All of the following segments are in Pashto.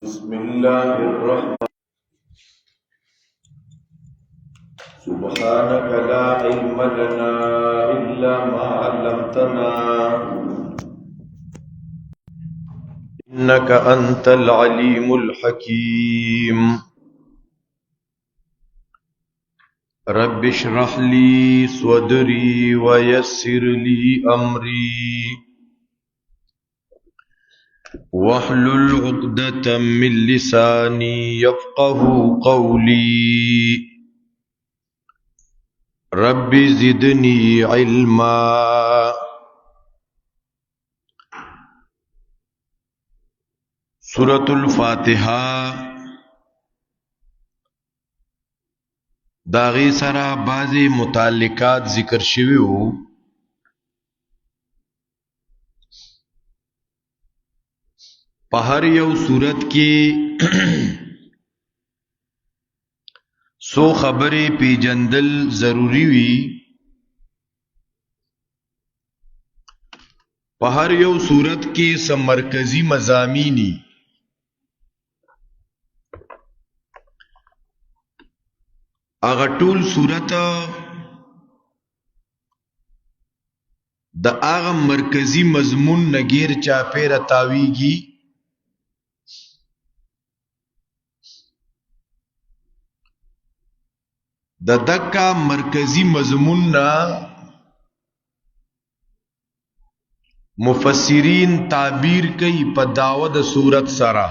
بسم الله الرحمن سبحانك لا علم لنا إلا ما علمتنا إنك أنت العليم الحكيم رب اشرح لي صدري ويسر لي أمري واحلل عقدة من لساني يفقه قولي رب زدني علما. سورة الفاتحة داغی سرا بعضی متعلقات ذکر شویو. په هر یو صورت کې سو خبرې پیجندل ضروری وي. په هر یو صورت کې سم مرکزی مضامینی اغه ټول صورت د اغه مرکزی مضمون نګیر چا پیر تاویږي. د دکا مرکزی مضمون نا مفسرین تعبیر کئی پا دعوت صورت سرا.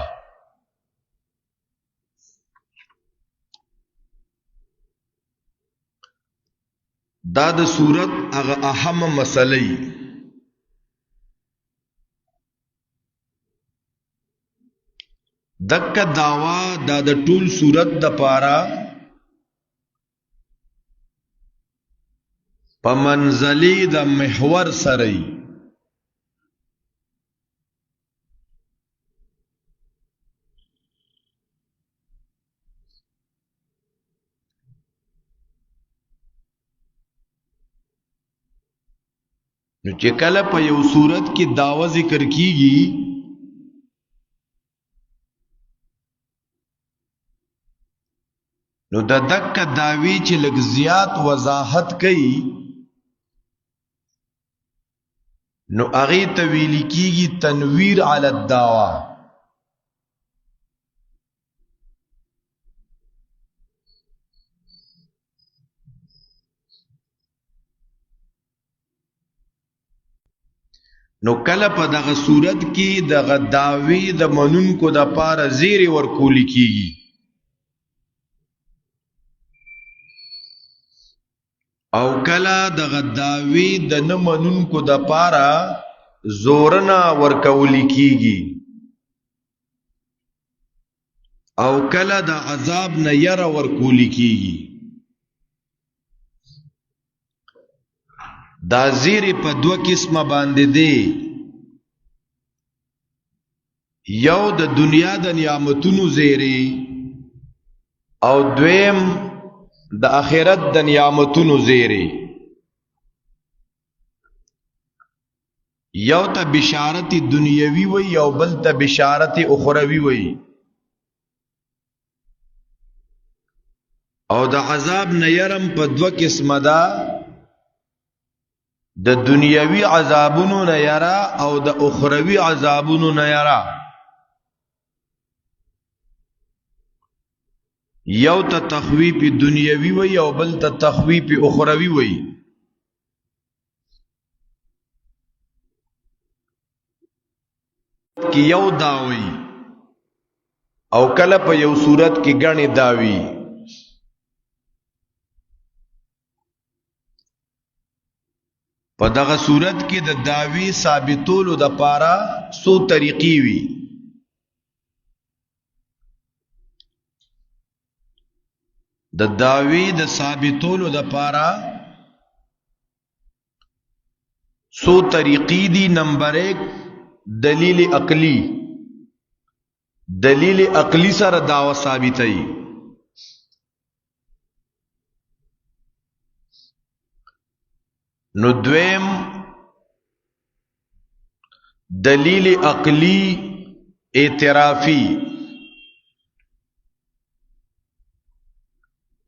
دا د صورت اغا اهم مسئلہی دکا دعوی دا د ټول صورت د پارا په منزلی د محور سره. نو چې کله په یو صورت کې دعوه ذکر کیږي نو د دک دعوی چې لږ زیات وضاحت کوي نو اغی تویلی کیگی تنویر علی الدعوی. نو کله په دغه صورت کې دغه دعوی د منونکو د پاره زیر ورکولی کیگی او کلا دغه دعوی د نه منونکو د پاره زورنا ورکولی کیږي او کلا د عذاب نه ير ورکولی کیږي. دا زیر په دو قسمه باندې دی. یو د دنیا د نعمتونو زیری او دویم د آخرت د نعمتونو زیری. یو ته بشارت دنیوی وی یو بل ته بشارت اخروی وی. او د عذاب نه يرم په دو قسمه ده. د دنیوی عذابونو نه یرا او د اخروی عذابونو نه یرا. یو ته تخویف دنیوی وی او بل ته تخویف اخروی وی. کی یو داوی او کله په یو صورت کې غنی داوی. په دغه صورت کې د داوی ثابتولو د پاره سو طریقې وی. د دعوی د ثابتولو د پاره سو طریقی دی. نمبر 1 دلیل عقلی. دلیل عقلی سره دعوه ثابتای. نو دویم دلیل عقلی اعترافی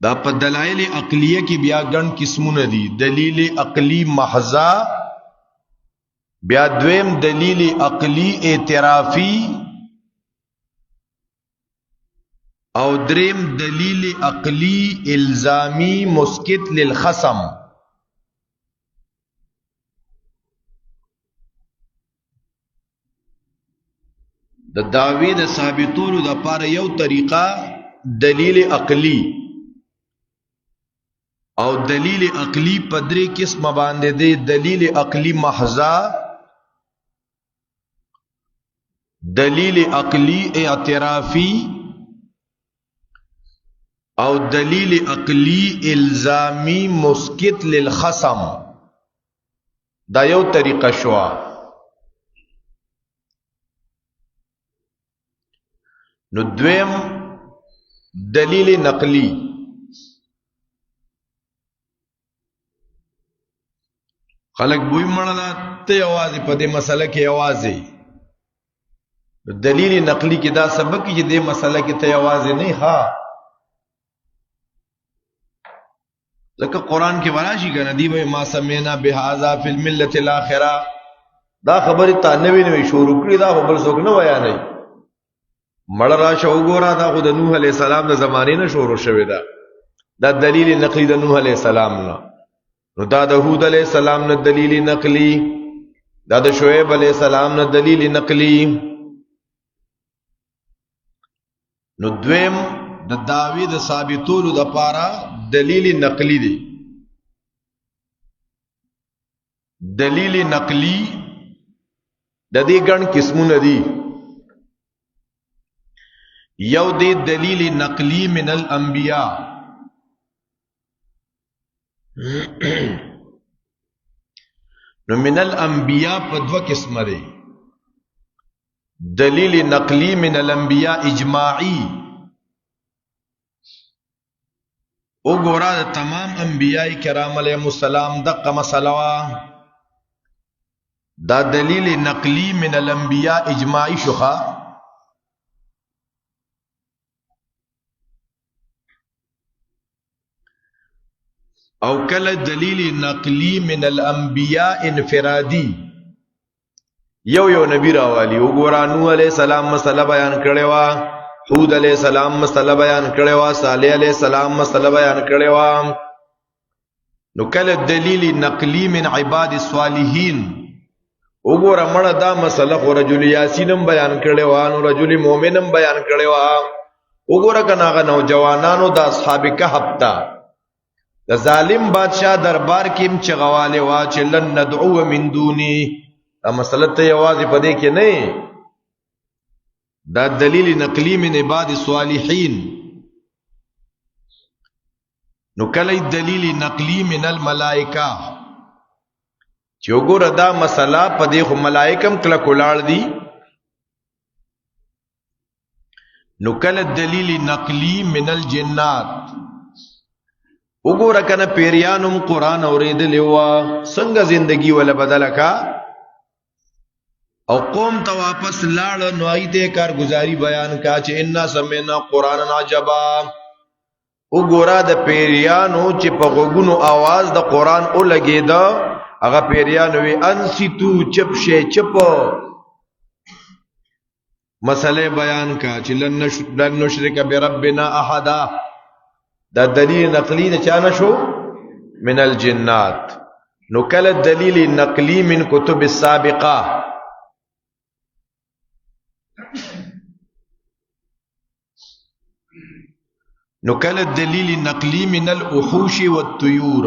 دا په دلایل عقلیه کې بیا ګڼ قسمونه دي. دلیل عقلی محضا، بیا دویم دلیل عقلی اعترافی، او دریم دلیل عقلی الزامی مسکت للخصم. د دعوی د ثابتولو د پاره یو طریقه دلیل عقلی، او دلیل عقلی په درې قسم باندې دی. دلیل عقلی محضا، دلیل عقلی اعترافی، او دلیل عقلی الزامی مسکت للخصم. دا یو طریقه شوا. نو دویم دلیل نقلی. خلق بوئی مړه ته یوازې په دې مسله کې یوازې دلیل نقلی کې دا سبق چې دې مسله کې ته یوازې نه ها، لکه قرآن کې وراشي کنه دی به ما سمینا بهذا فی الملة الاخره. دا خبره تا نوی نوی شروع کړی، دا خبر څوک نه ویا نه. مړه راشه وګوره، دا خو د نوح علیہ السلام د زمانې نه شروع شوی دا. دا دلیل نقلی د نوح علیہ السلام نه. نو دا د هود علیہ السلام نه دلیل نقلی، دا د شعیب علیہ السلام نه دلیل نقلی. نو دویم د دعوی د ثابتولو د پاره دلیل نقلی دی. دلیل نقلی د دې ګڼ قسمونه دي. یو دی دلیل نقلی من الانبیاء. نو من الانبیاء په دوه قسمه دی. دلیل نقلی من الانبیاء اجماعی، او ګورا د تمام انبیاء کرام علیهم السلام دغه مسله وا. دا دلیل نقلی من الانبیاء اجماعی شوخه. او کله دلیل نقلی من الانبیاء انفرادی، یو نبی راوالی. وګورا نوح علیہ السلام مسله بیان کړي وا، هود علیہ السلام مسله بیان کړي وا، صالح علیہ السلام مسله بیان کړي وا. نو کله دلیل نقلی من عباد الصالحین، وګورا مړه دا مسله خو رجل یاسینم بیان کړي وا، نو رجل مؤمنم بیان کړي وا. وګورا کناغه نوجوانانو د اصحاب کهف تا د ظالم بادشاہ دربار کې چغواله وا چې لن ندعو من دونی. دا مسله ته یوازې پدې کې نه، دا دلیل نقلی من عباد الصالحین. نو کله دلیل نقلی من الملائکه، چې وګوره دا مسله پدې خو ملائکم کله کولاړ دي. نو کله دلیل نقلی من الجنات، وګوره کنه پیریانم قرآن اوریدلی وا، څنګه زندگی ولا بدل کا، او قوم ته واپس لاړ. نو ایته کارگزاری بیان کا چې ان سمعنا قرآن عجبا. وګوره د پیریانو چې په غوګونو आवाज د قرآن او لګیدا، هغه پیریانو وی انسیتو چپ شه چپ. مسئله بیان کا چې لن نشرک بربنا احد. دا دلیل نقلی د چا نشو؟ من الجنات. نو کله دلیل نقلی من کتب السابقه، نو کله دلیل نقلی من الوحوش والطيور.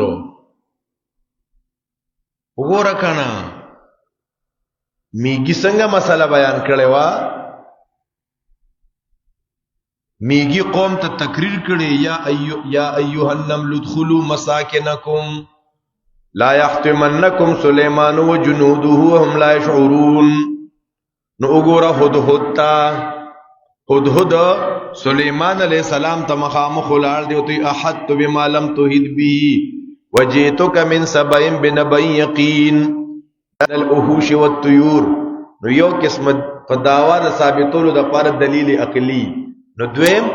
وګوره کنه میږي څنګه مسله بیان کړي وا. میږي قوم ته تقریر کړي یا ایها النمل ادخلوا مساکنکم لا يحطمنکم سلیمان وجنوده وهم لا يشعرون. نو وګوره هدهد سلیمان علیہ السلام ته مخامخ ولار دی او تی احط بما لم تهد به وجئتك من سبع بنبأ یقین الوحوش والطيور. نو یو قسم په داوا د ثابتولو د پر دلیل عقلی. نو دویم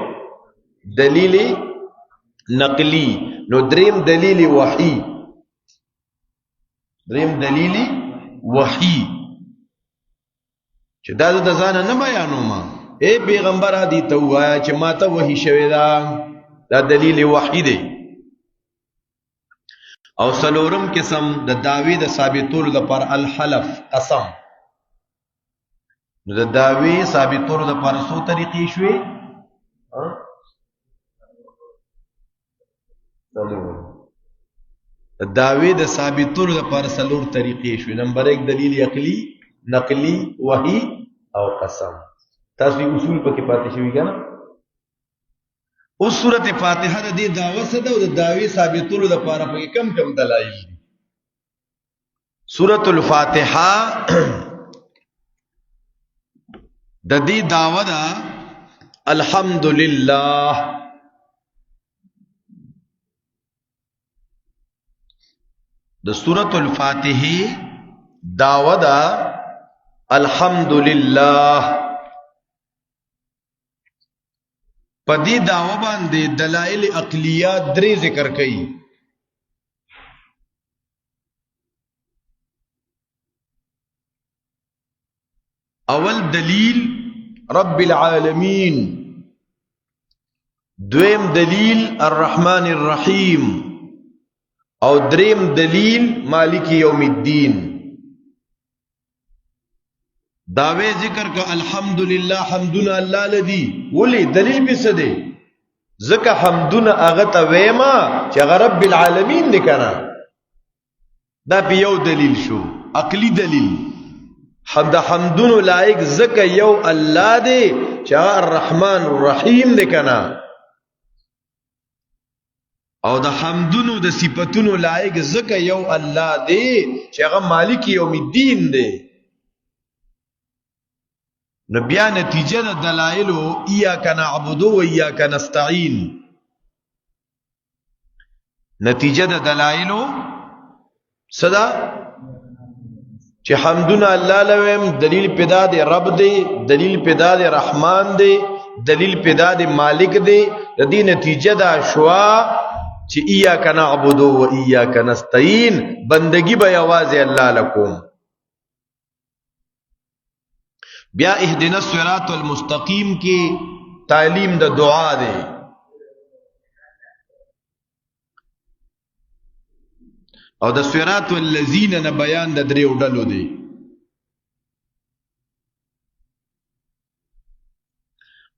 دلیل نقلی. نو دریم دلیل وحی، دریم دلیل وحی چې دا د ځان نه بیانوم، اے پیغمبر دې ته وایا چې ما ته وحی شوی دا دلیل وحی دی. او سلورم قسم د دعوی د ثابتولو لپاره الحلف، قسم. نو د دعوی ثابتولو لپاره څو طریقې شوي؟ د دعوی د ثابتولو لپاره څلور طریقې شوي. نمبر 1 دلیل عقلی، نقلی، وحی او قسم. تاسو اصول پکې پاتې شوي کنه؟ اوس سورۃ فاتحه د دې دعوه څه ده او د دعوی ثابتولو لپاره پکې کم کم دلایل دي. سورۃ الفاتحه د دې دعوه ده الحمدلله. د سورۃ الفاتحه دعوه ده الحمدلله. په دې دعوه باندې دلایل عقلیه درې ذکر کړي. اول دلیل رب العالمین، دویم دلیل الرحمن الرحیم، او دریم دلیل مالک یوم الدین. داوی ذکر کا الحمدللہ، حمدنا اللہ لدی. ولی دلیل بھی سدے ذکر حمدنا اغتا ویما چه رب العالمین دی کنا. دا پیو دلیل شو، عقلی دلیل. حمدنا لائق ذکر یو اللہ دی چه الرحمن الرحیم دی کنا. او د حمدونو د صفاتونو لایق ذکر یو الله دی چې هغه مالک یوم الدین دی. نو بیا نتیجه د دلایلو ایاک نعبد و ایاک نستعین. نتیجه د دلایلو صدا چې حمدنا الله لویم، دلیل پیدا دی رب دی، دلیل پیدا دی رحمان دی، دلیل پیدا دی مالک دی. د دې نتیجه دا شوا چې ایاک نعبد و ایاک نستعین، بندگی به یوازې الله لکوم. بیا اهدنا الصراط المستقیم کې تعلیم د دعا دی. او د صراط الذین نه بیان د دریو ډلو دی.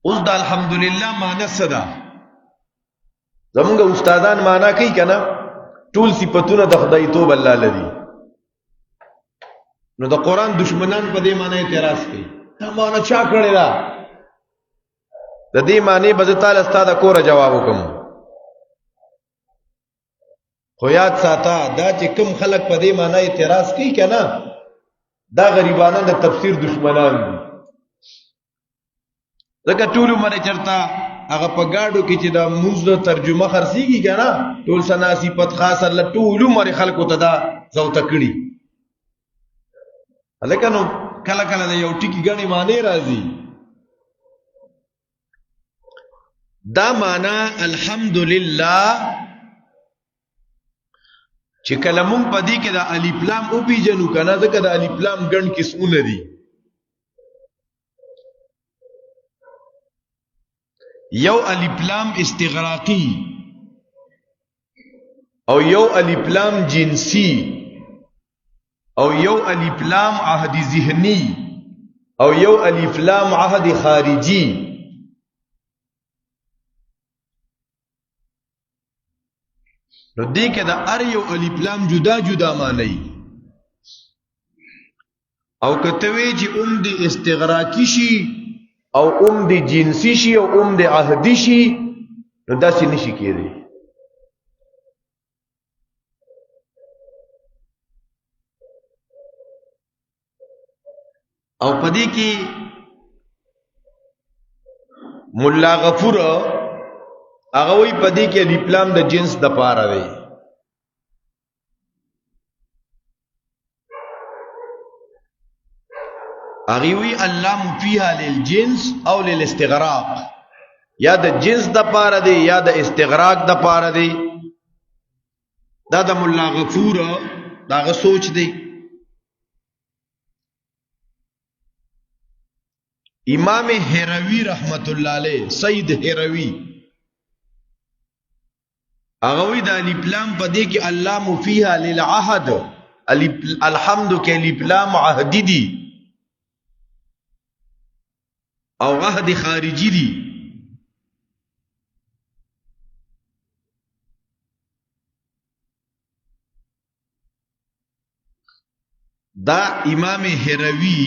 اوس د الحمدلله معنی څه ده؟ زمونږ استادان معنا کوي کنه ټول صفاتونه د خدای توب الله لري. نو د قران دشمنان په دې معنی اعتراض کوي. دا معنا چا کړی دا؟ د دې معنی به تعالی ستاسو کور جواب وکم. خو یاد ساته دا چې کوم خلک په دې معنی اعتراض کوي کنه دا غریبانه د تفسیر دشمنان دي. ځکه ټول عمر چرتا هغه په گاډو کې چې دا موږ د ترجمه خرسيږي کنه ټول سناسی پد خاص الله ټول عمر خلکو ته دا زو تکړي. الکانو کله کله د یو ټکی غني معنی راځي. دا معنا الحمدلله چې کله مونږ په دې کې د الف لام او پیجنو کنه ځکه د الف لام ګڼ قسمونه دي. یو الف لام استغراقی او یو الف لام جنسی او یو الف لام عهد ذهنی او یو الف لام عهد خارجی. نو دې کې د ار یو الف لام جدا جدا معنی او کته وی چې د استغراقی شي او د جنسی شي او د عهدی شي نو داسې نشي کېدی. او پدې کې مولا غفور هغه وی پدې کې الف لام د جنس د پاره دی. هغه وی اللام فيها للجنس او للاستغراق. یا د جنس د پاره دی یا د استغراق د پاره دی. دا د مولا غفور داغه سوچ دی. امام هروی رحمت الله علیه سید هروی هغه وی د الف لام په دې کې اللام فیها للعهد، الحمد کې الف لام عهدی دی او عهد خارجی دی. دا امام هروی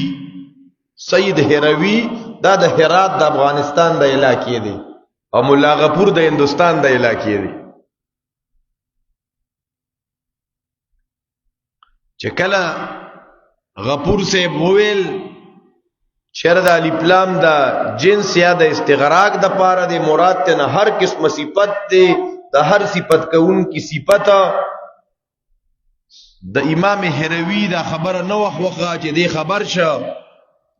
سید هروی دا د هرات د افغانستان د علاقې دی او مولا غفور د هندستان د علاقې دی. چې کله غفور سے بویل شر د الف لام د جنس یا د استغراق د پاره دی، مراد ته نه هر قسم صفت دی، د هر صفت کون کی صفت. د امام هروی دا خبره نو وخه چې دی خبر شه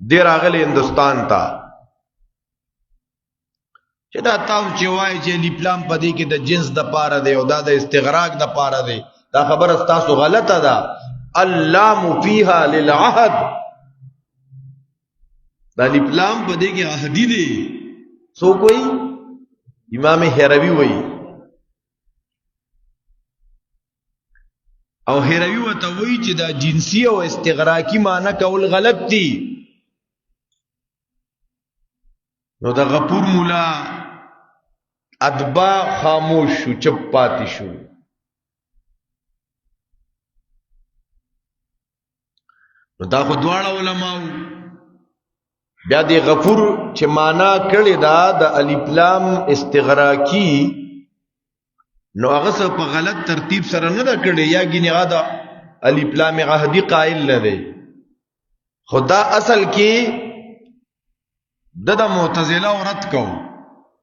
دی راغلی هندستان ته چې دا تاسو چې وایي چې الف لام په دې کې د جنس د پاره دی او دا د استغراق د پاره دی، دا خبره تاسو غلطه ده. اللام فیها للعهد، دا الف لام په دې کې عهدی دی. سو کوئی امام هروی وایي او هروی وته وایي چې دا جنسی او استغراقی معنی کول غلط دي. نو دا غفور مولا ادبا خاموش شو، چپ پاتی شو. نو دا خو دواړه علماء بیا دی غفور چې معنا کړی دا د الف لام استغراقی، نو هغه څه په غلط ترتیب سره نه دا کړی، یا ګینه دا الف لام عهدی قائل نه دی. خدا اصل کې د معتزله او رد کو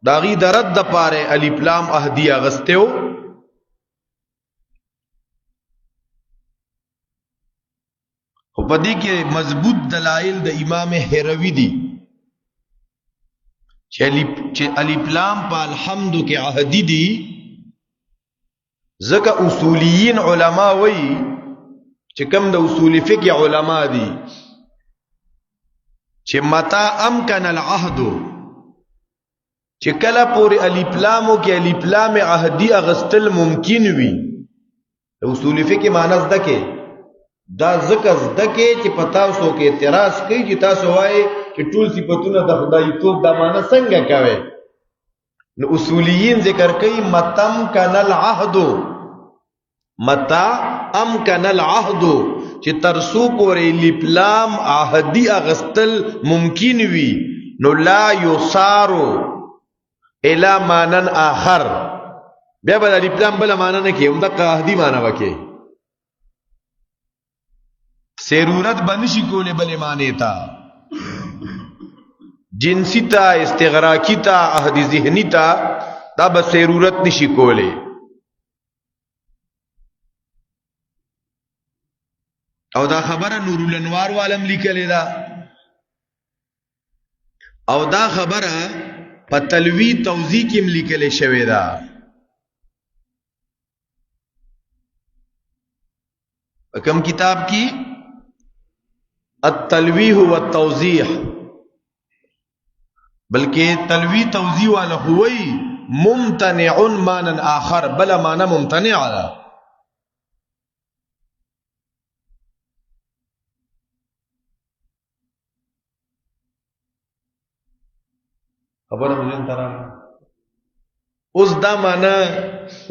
داغي د رد د پاره الف لام عهدی اغستو. خو په دې کې مضبوط دلایل د امام هروی دي چې الف لام په الحمد کې عهدی دي، ځکه اصولیین علما وایي چې کوم د اصول فقه علما دي چې متا امکن العهد، چې کله پورې الف لامو کې الف لام عهدی اغستل ممکن وي. اصول فقه معنی زده کې دا ذکر زده کې چې پتا وسو کې اعتراض کوي چې تاسو وایي چې ټول صفاتونه د خدای توب د معنی څنګه کوي. نو اصولیین ذکر کوي متم کن العهد، متا امکن العهد، چې ترسو پورې الف لام عهدی اغستل ممکن وي، نو لا یصارو الی معنی آخر، بیا به الف لام بل معنی نه کوي، هم د عهدی معنی وکي. ضرورت بنشي کوله بل معنی تا جنسی تا استغراقی تا عهدی ذهنی تا دا به ضرورت نشي کوله. او دا خبره نور الانوار والم لیکلی دا، او دا خبره په تلوی توضیح کې لیکل شوی دا. کوم کتاب کی؟ التلویح والتوضیح، بلکہ تلوی توضیح والا ہوئی ممتنع مانا آخر، بلا مانا ممتنع علا. خبر مجھے ترا اوس دا معنا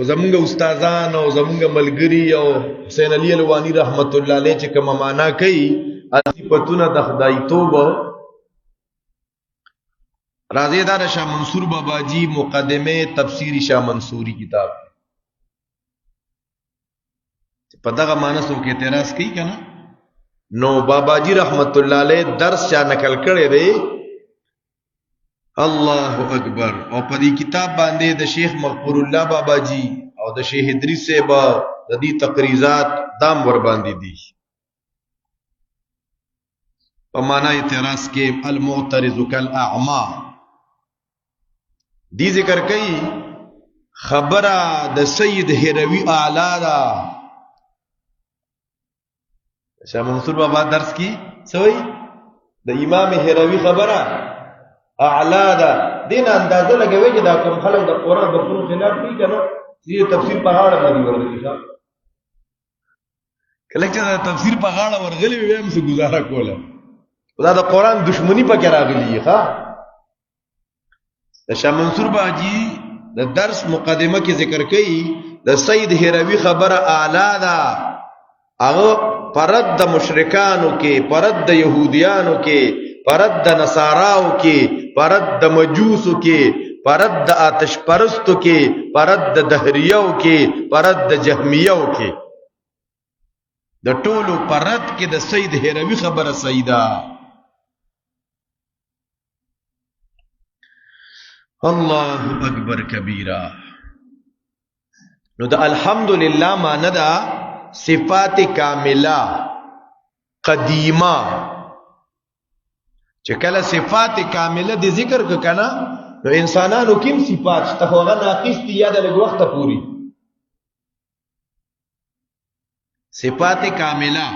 زمونږ استادان او زمونږ ملګری او حسین علی الوانی رحمت الله علیه چې کوم معنا کوي صفاتونه د خدای توب. راضی دار شاه منصور بابا جی مقدمه تفسیر شاه منصوری کتاب په دغه معنا سو کې اعتراض کوي کنه، نو بابا جی رحمت الله علیه درس چا نقل کړی دی. الله اکبر. او په دې کتاب باندې د شیخ مغفور الله بابا جی او د شیخ ادریس صاحب د دې تقریزات دام ور باندې دي. په معنا اعتراض کې المعترض کالاعمى، دی ذکر کئی خبره د سید هروی اعلی دا شاہ منصور بابا درس کی سوئی د امام هروی خبره اعلی دا دین اندازه لګوي چې دا کوم خلک د قرآن د خلکو خلاف دي کنه چې تفسیر په غاړه باندې ورغلي ښه کله چې دا تفسیر په غاړه ورغلي وي هم څه گزاره کوله دا د قرآن دشمنی پکې راغلی ښه د شاه منصور باجی د درس مقدمه کې ذکر کړي د سید هروی خبره اعلی ده هغه پرد د مشرکانو کې پرد د يهوديانو کې پرد د نصاراو کې پرد د مجوسو کې پرد د آتش پرستو کې پرد د دهریو کې پرد د جهمیو کې د ټولو پرد کې د سید هروی خبره سیدا الله اکبر کبیره نو د الحمدلله معنی دا صفات کامله قدیمه چې کله صفات کامله د ذکر کنا نو انسانانو کوم صفات شته هغه ناقص دي یا د لږ وخت پوری صفات کامله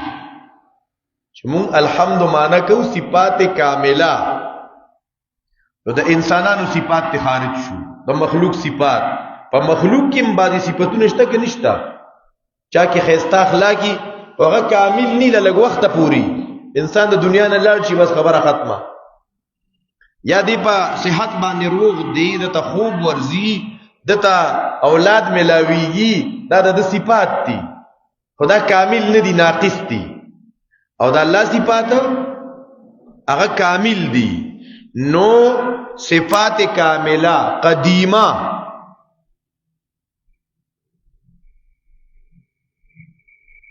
چې مون الحمد معنا کو صفات کامله نو د انسانانو صفات ته خارج شو د مخلوق صفات په مخلوق کې بعضی صفاتونه شته کې نشته چا کې خيستا اخلاقی هغه کامل نه لږ وخت پوری انسان د دنیا نه لاړ شي بس خبره ختمه یا دی په صحت باندې روغ دی د خوب ورزي دته اولاد ملاویږي دا د صفات دي خدا کامل نه دي ناقص دي او د الله صفات هغه کامل دي نو صفات کامله قدیمه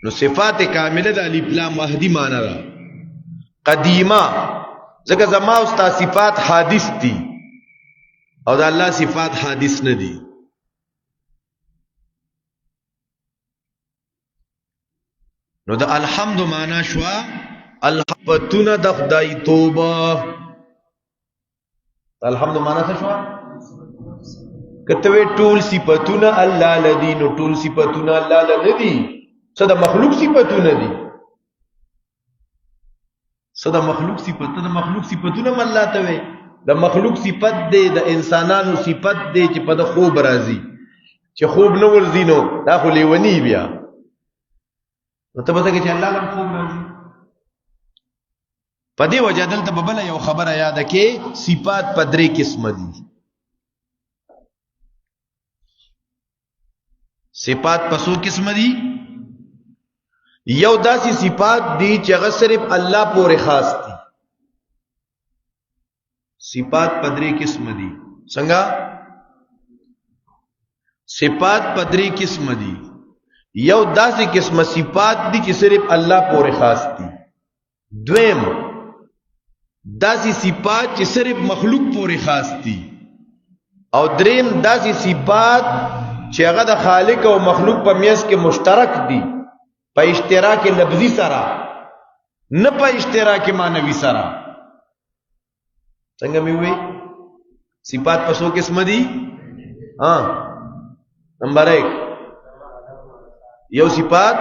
نو صفات کامله د الف لام مهدی معنی را قدیمه ځکه زما او ستا صفات حادث دي او د الله صفات حادث نه دي نو د الحمد معنا شو الحمدتون د خدای توبه الحمد معنا څه شو کته ټول صفاتونه الله لذي نو ټول صفاتونه الله لذي څه د مخلوق صفاتونه دي څه د مخلوق صفاتونه د مخلوق صفاتونه الله ته وي د مخلوق صفت دی د انسانانو صفت دی چې په د خوب راځي چې خوب نه ورځي نو دا خو لیونی بیا نو ته به څنګه چې الله لم خوب راځي په دې وجه دلته ببل یو خبره یاد کې صفات په درې قسم دي صفات په څو قسم دي یو داسې صفات دي چې هغه صرف الله پورې خاص دي صفات په درې قسم دي څنګه صفات په درې قسم دي یو داسې قسم صفات دي چې صرف الله پورې خاص دي دویم داسې صفات چې صرف مخلوق پورې خاص دي او دریم داسې صفات چې هغه د خالق او مخلوق په میانس کې مشترک دي په اشتراک لفظي سره نه په اشتراک معنوي سره څنګه مې وې صفات په څو قسم دي نمبر 1 یو صفات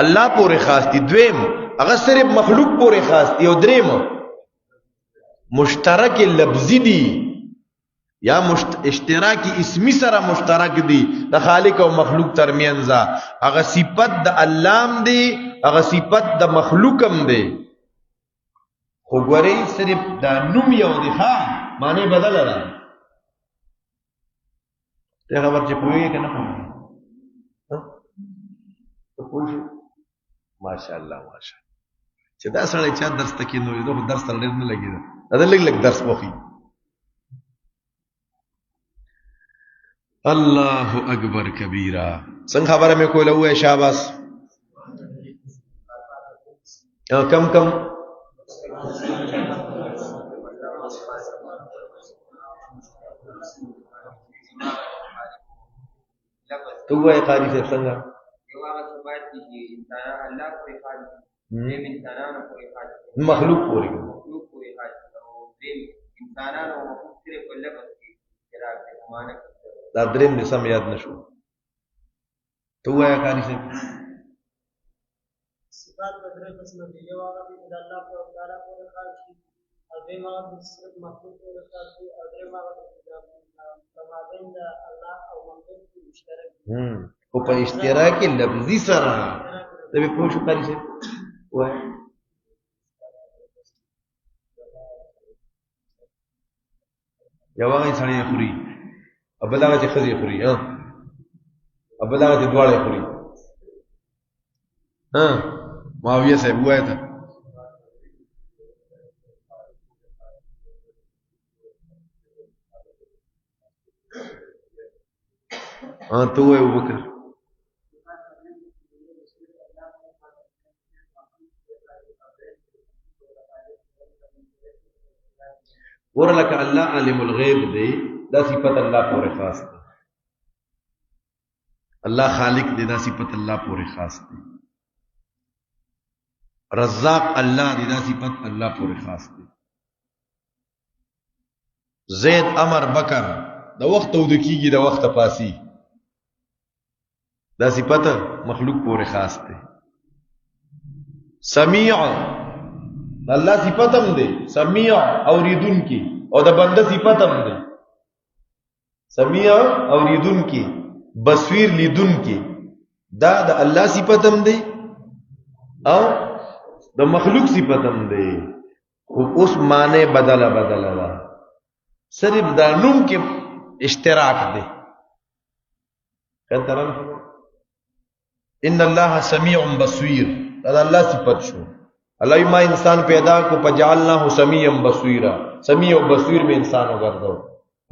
الله پورې خاص دي دویم هغه صرف مخلوق پورې خاص دي او دریم مشترک لفظی دی یا اشتراکی اسمی سره مشترک دی د خالق او مخلوق ترمنځ هغه صفت د الله دی هغه صفت د مخلوقم دی خو ګوري صرف د نوم یو دی ها معنی بدل را ته خبر چې پوهیږي کنه پوهیږي ماشاءالله ماشاءالله چې دا سړی چا درس تکې نو یو درس تر ډېر نه لګیږي دا لګ درس وخی الله اکبر کبیره څنګه خبره مې کوله وې شاباس کم تو وې قاری سے څنګه یو هغه ثبات دي چې انسان الله پورې خاص دي انسانانو پورې خاص دي مخلوق پورې خاص دي او انسانانو مخلوق سره په لفظ کې اختلاف माने دا دریم دې سم یاد نشو ته وایا کاری څه صفات بدره قسم دي یو هغه د الله په تعالی پورې خاص دي او دیم هغه د صرف مخلوق پورې خاص دي او دیم هغه د تمام د الله او مخلوق په مشترک او په اشتراکي لفظي سره دا به پوښتنه کاری څه وای یو هغه سړی خوري ابل هغه چې خزي خوري ها ابل هغه چې دواړه خوري ها معاویه صاحب وای ته تو وای ابوبکر ورلک الله عالم الغیب دی دا صفت الله پورې خاص دی الله خالق دی دا صفت الله پورې خاص دی رزاق الله دی دا صفت الله پورې خاص دی زید امر بکر دا وخت او د کیږي دا وخت پاسي دا صفت مخلوق پورې خاص دی سمیع الله صفت هم دی سمیع اوریدون کی او د بنده صفت هم دی سمیع اوریدون کی بصیر لیدون کی دا د الله صفت هم دی او د مخلوق صفت هم دی خو اوس معنی بدله وا صرف دا نوم کې اشتراک دی کترن ان الله سمیع بصیر دا الله صفت شو الله ما انسان پیدا کو پجعلناه سمیعا بصیرا سمیع او بصیر میں انسان وګرځاو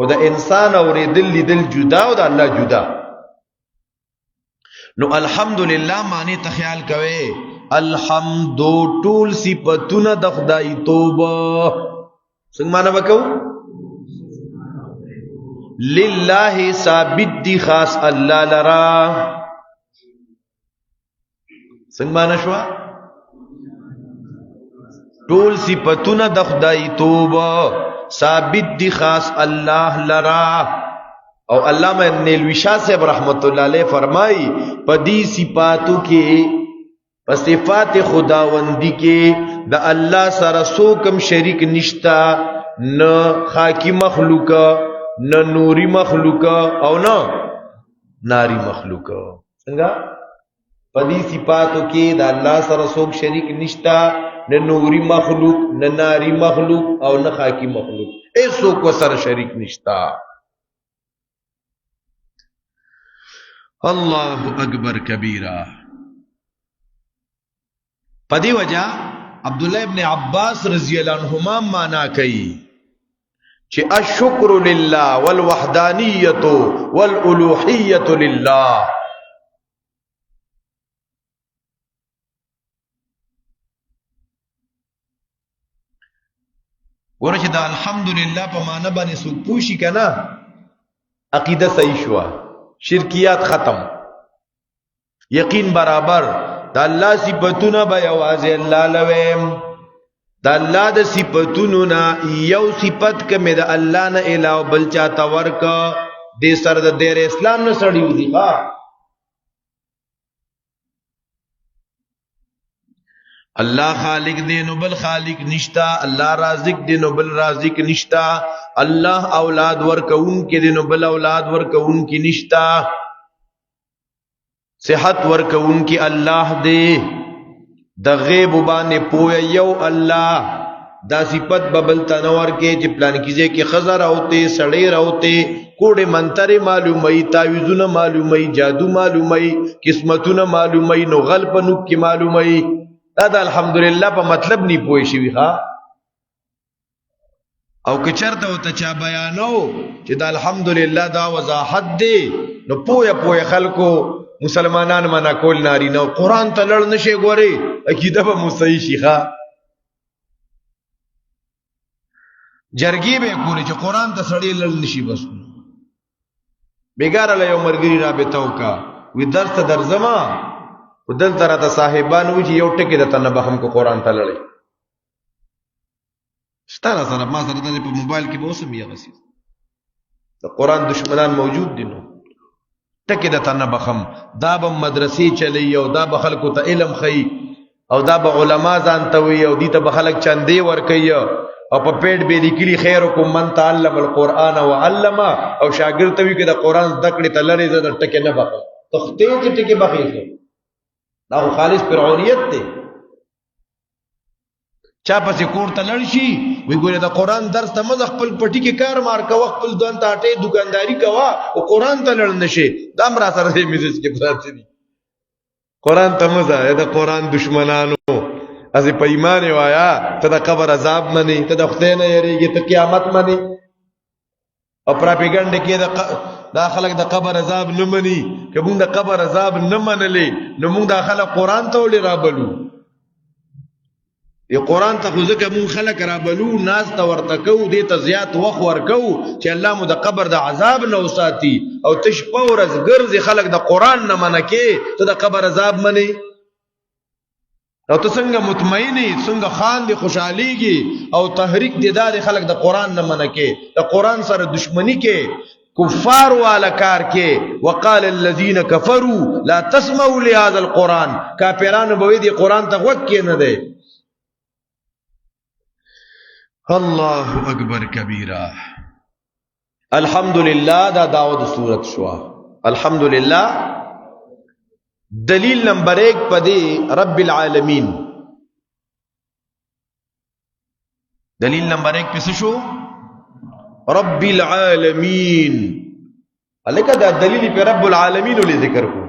خدا انسان اوریدل لیدل جدا او د الله جدا نو الحمدلله معنی ته خیال کوي الحمد ټول صفاتونه د خدای توبه څنګه معنی وکاو لله ثابت دی خاص الله لرا څنګه معنی شو ټول صفاتونه د خدای توبه ثابت دی خاص الله لرا او علامہ نیلوی شاہ صاحب رحمت اللہ علیہ فرمائی پدی صفاتو کے صفات خداوندی کے دا اللہ سره سوکم شریک نشتا نہ خاکی مخلوق نہ نوری مخلوق او نہ ناری مخلوق څنګه پدی صفاتو کے دا اللہ سره سوک شریک نشتا نہ نوری مخلوق نہ ناری مخلوق او نہ خاکی مخلوق ایسو کو سر شریک نشتا اللہ اکبر کبیرہ پدی وجہ عبداللہ ابن عباس رضی اللہ عنہما مانا کئی کہ الشکر للہ والوحدانیت والالوحیت للہ ورچ دا الحمدللہ پا مانا بانی سوک پوشی کنا عقیدہ صحیح شوا شرکیات ختم یقین برابر دا اللہ صفتونا با یوازی اللہ لویم دا اللہ دا صفتونا یو صفت کمی دا اللہ نا الہو بلچاتا ورکا دے سر دا دیر اسلام نا سڑیو دی خواہ اللہ خالق دے نو بل خالق نشتا اللہ رازق دے نو بل رازق نشتا اللہ اولاد ورکون کے دے نو بل اولاد ورکون کی نشتا صحت ورکون کی اللہ دے دا غیب بانے پویا یو اللہ دا صفت ببل تنور کے جی پلان کیجئے کہ خزر ہوتے سڑے ہوتے کوڑے منتر معلومی تاویزون معلومی جادو معلومی قسمتون معلومی نو غلب نک کی معلومی دا الحمدللہ پا مطلب نہیں پوئی شوی خواہ او کچرتا ہوتا چا بیانو چی دا الحمدللہ دا وضاحت دے نو پویا خلقو مسلمانان منا کول ناری نو قرآن تا لڑ نشے گورے اکیدہ با مستعی شی خواہ جرگی بے کولی چی قرآن تا سڑی لڑ نشی بس بیگار علیہ مرگری رابطاو کا وی درس تا در زمان دل ترا تا صاحبان وجی یو ټکی د تنبه هم کو قران ته لړې ستاره سره ما سره د په موبایل کې به اوسم یې غسی د قرآن دشمنان موجود دي. نو ټکې د تنه بخم دا به مدرسې چلی او دا به خلکو ته علم خي او دا به علما ځان ته وي او دې ته به خلک چندې ورکوي او په پیټ به لیکلي خیرکم من تعلم القرآن وعلم او شاګرد ته وي کې د قرآن زده کړې ته لرې زه د ټکې نه بخم تختې چې ټکې بخې دا خو خالص فرعونیت دی. چا پسې کور ته لړ شي وی ګوره د قرآن درس ته مزه خپل پټي کې کار مار کوه خپل ځان ته اټې دکانداري کوه او قرآن ته لړ نشي. دا هم را سره میسج کې پراته دي قرآن ته مزه د قرآن دشمنانو ازي په ایمان وایا ته د قبر عذاب مني ته د خدای نه یریږي ته قیامت مني او پراپګاندا کې دا خلک د قبر عذاب نه مني. که موږ د قبر عذاب نه منلې نو موږ د خلک قرآن ته ولې رابلو؟ ی قرآن ته خو ځکه موږ خلک رابلو ناس ته ورته کوو دې ته زیات وخت ورکوو چې الله مو د قبر د عذاب نه وساتي او ته شپه ورځ ګرځې خلک د قرآن نه منع کې ته د قبر عذاب منې او ته څنګه مطمئنې څنګه خاندې خوشحالیږي او تحریک دې دا خلک د قرآن نه منع کې د قرآن سره دشمنی کې کفار والا کار کې وقال الذين كفروا لا تسمعوا لهذا القرآن کافرانو به دې قرآن ته غوږ کې نه دی. الله اکبر کبیرہ. الحمدللہ دا دعوت سورت شوا. الحمدللہ دلیل نمبر 1 پدی رب العالمین. دلیل نمبر 1 پس شو رب العالمین. الکه دا دلیل په رب العالمین ولې ذکر کو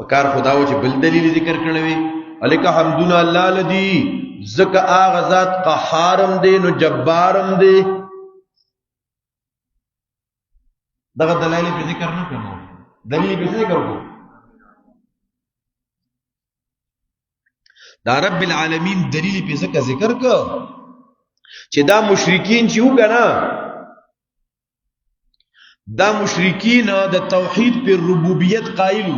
پکار خداو چې بل دلیل ذکر کړنوي الکه حمدنا الله لدی زکا آغا ذات قحارم دے نو جبارم دے دغه دلائل پہ ذکر نہ کرو دلیل پہ ذکر کرو دا رب العالمین دلیل پہ ذکر کر چې دا مشرکین چې وګنا دا مشرکین د توحید پر ربوبیت قائلو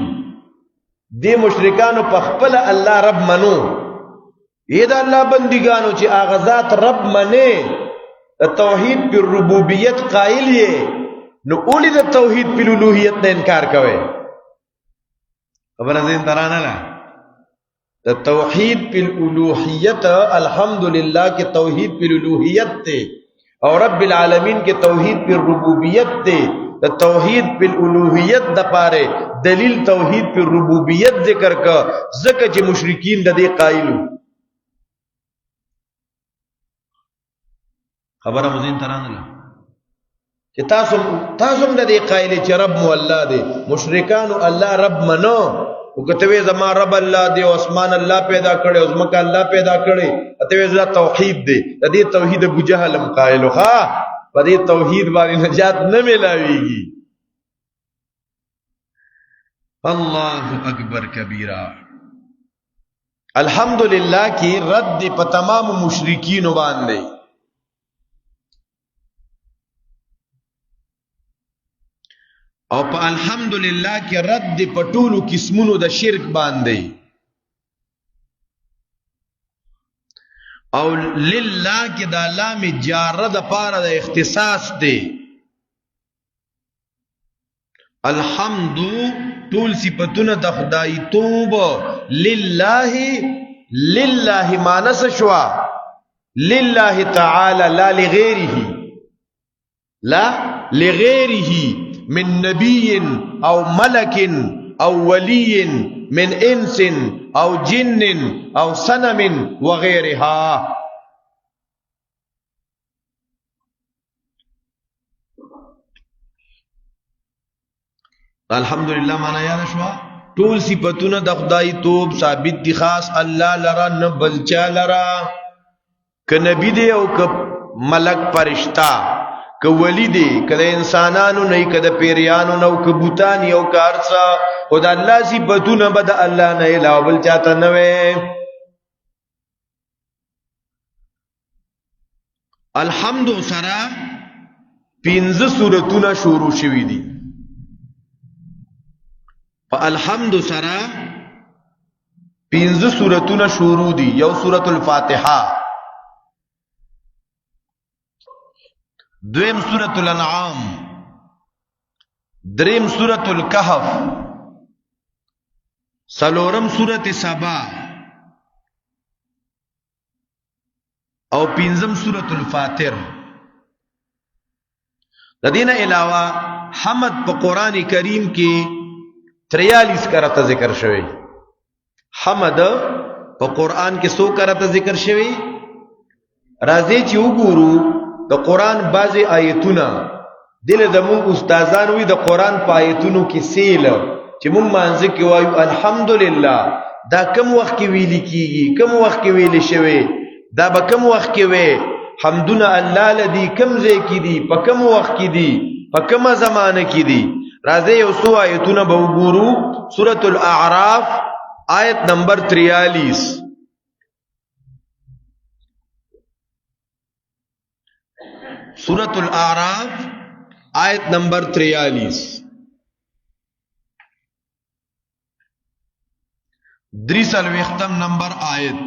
دې مشرکانو په خپل الله رب منو یہ دا اللہ بندگانو چی آغازات رب منے دا توحید پر ربوبیت قائل یہ نو اولی دا توحید پر الوہیت نے انکار کوئے خبر ازین ترانا لا دا توحید پر الوہیت الحمدللہ کے توحید پر الوہیت تے اور رب العالمین کے توحید پر ربوبیت تے دا توحید پر الوہیت دا پارے دلیل توحید پر ربوبیت ذکر کا ذکر چی مشرکین دا دے قائلو خبره مزین ترانه چې تاسو د دې قائل چې رب مو الله دی مشرکانو الله رب منو او کته زما رب الله دی او اسمان الله پیدا کړي او زمکه الله پیدا کړي اته زړه توحید دی د دې توحید ابو جهل هم قائل ها په دې توحید باندې نجات نه ملاويږي. الله اکبر کبیرہ. الحمدللہ کی رد په تمام مشرکین باندې او په الحمدللہ کې رد په ټولو قسمونو د شرک باندې او لله کې د لام جاره د پاره د اختصاص دی. الحمد ټول صفاتونه د خدای توب لله مانس شوا لله تعالی لا لغیره لا لغیره من نبی او ملک او ولی من انس او جن او صنم وغیرها. الحمدللہ مانا یاد شوا ټول صفاتونه د خدای توب ثابت دي خاص الله لرا نه بلچا لرا ک نبی دی او ک ملک فرشتہ که ولی دی که انسانانو نئی که دا پیریانو نو که بوتانی او که ارسا خود اللہ صفتون بدا اللہ نئی لاوبل چاہتا نوے. الحمد سرا پینز سورتون شروع شوی دی پا الحمد سرا پینز سورتون شروع دی یو سورت الفاتحہ دویم سورة الانعام، دریم سورة الکهف، سلورم سورة سبا او پینزم سورة الفاتر. د دین علاوه حمد په قران کریم کې 43 کرته ذکر شوی. حمد په قران کې 100 کرته ذکر شوی. راځي چې وګورو د قران بعضی آیتونه دله د مون استادان وی د قران په آیتونو کې سیل چې مون مانځ کې وایو الحمدلله دا کوم وخت کې ویل کیږي، کوم وخت کې ویل شوی، دا به کوم وخت کې وی حمدنا الله لدی کم ځای کې دی، په کوم وخت کې دی، په کومه زمانه کې دی. راځي یو څو آیتونه به وګورو. سورۃ الاعراف آیت نمبر 43. سورۃ الاعراف آیت نمبر 43. 43 نمبر آیت.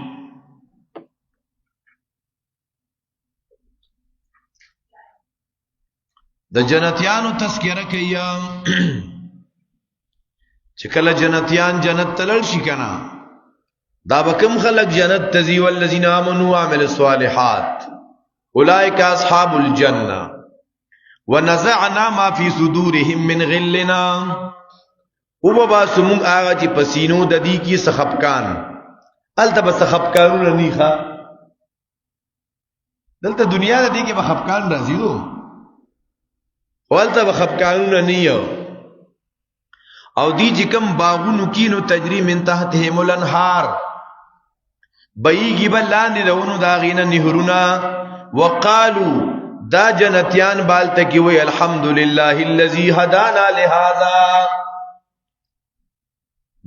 د جنتیانو تذکرہ کوي چې کله جنتیان جنت تلل شي کنه دا به کوم خلق جنت تزي والذین آمنوا وعملوا الصالحات اولئک اصحاب الجنه ونزعنا ما في صدورهم من غلنا. او بابا سمون آغا چی پسینو دا دی کی سخبکان التا با سخبکانو ننیخا دلتا دنیا دا دی کی بخبکان رازی دو والتا بخبکانو ننیو او دی چی کم باغونو کینو تجری من تحتهم الانحار بیگی بلان رونو داغینا نهرونا وقالو دا جنتیان بالتا کی وی الحمدللہ اللذی هدانا لہذا.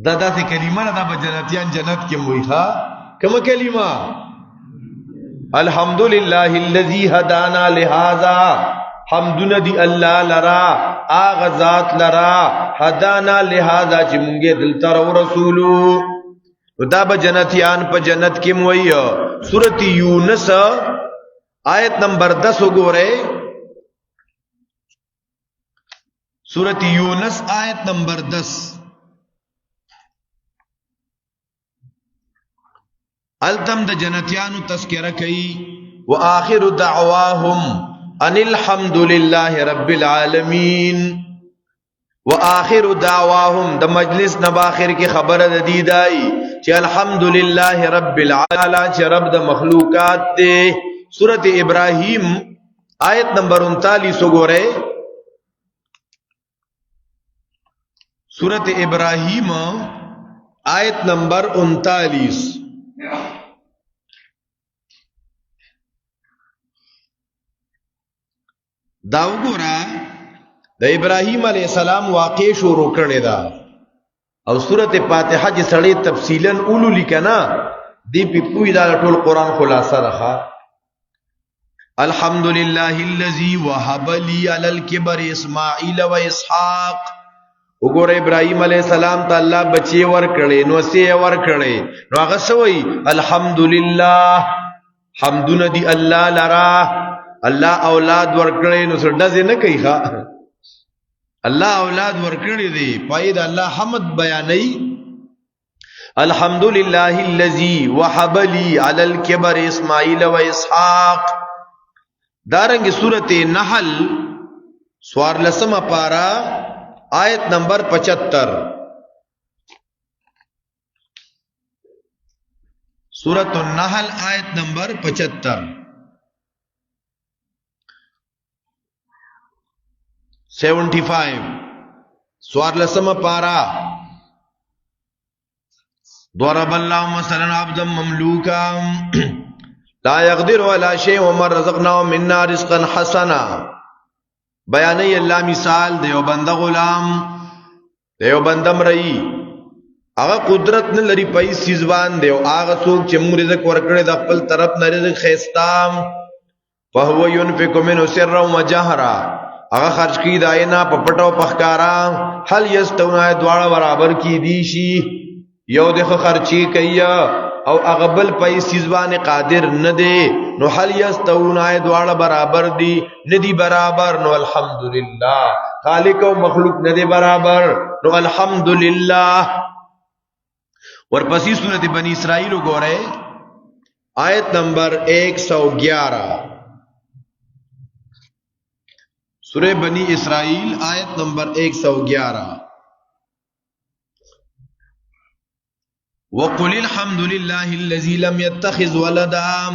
دا سی کلمه دا با جنتیان جنت کی مویخا کم کلمه الحمدللہ اللذی هدانا لہذا. حمدنا دی اللہ لرا آغا ذات لرا هدانا لہذا چی منگے دلتا رو رسولو. دا با جنتیان پا جنت کی موی. سورت یونس آیت نمبر 10 گو رہے. سورت یونس آیت نمبر 10. التم د جنتیانو تذکرہ کئی وآخر دعواهم ان الحمد لله رب العالمین. وآخر دعواهم د مجلس نباخر کی خبر د دیدائی چی الحمد لله رب العالمین چی رب د مخلوقات دے. سورت ابراہیم آیت نمبر 39 گو رہے. سورت ابراہیم آیت نمبر 39. داو گورا دا ابراہیم علیہ السلام واقع شروع کرنے دا او سورت فاتحہ جی سڑے تفصیلاً اولو لکنا دی پی پوی دا ٹول قرآن خلاصہ رکھا. الحمدللہ اللذی وحب لی علی الکبر اسماعیل و اسحاق. وګور ابراہیم علیہ السلام تا اللہ بچے ور کړي نو سی ور کړي نو هغه سوئی الحمدللہ حمدنا دی اللہ لرا. اللہ اولاد ور کړي نو سر ډزه نه کوي ښا اللہ اولاد ور کړي دی پاید اللہ حمد بیانای. الحمدللہ الذی وحب لی علی الکبر اسماعیل و اسحاق. دارنگ سورت نحل سوار لسم پارا آیت نمبر 75. سورت النحل آیت نمبر 75. 75 سوار لسم پارا. ضرب اللہ مثلا عبدا مملوکا لا يقدر على شيء ومن رزقناه منا رزقا حسنا. بیانی اللہ مثال دیو بندہ غلام دیو بندم رئی آغا قدرت نه لري پای سیزوان دیو آغا سوک چې موږ رزق ورکړي د خپل طرف نه رزق خيستام فهو ينفق منه سرا وجهرا. آغا خرج کی داینا پپټو پخکارا هل یستونا دواړه برابر کی دی شي. یو دغه خرچی کیا او اغبل پای سیزوان قادر نه دی نو هل یستوون دواړه برابر دی ندی برابر نو الحمدللہ خالق او مخلوق نه دی برابر نو الحمدللہ ورپسې سورۃ بنی اسرائیل وګورئ آیت نمبر 111 سورہ بنی اسرائیل آیت نمبر 111 وقل الحمد لله الذي لم يتخذ ولدا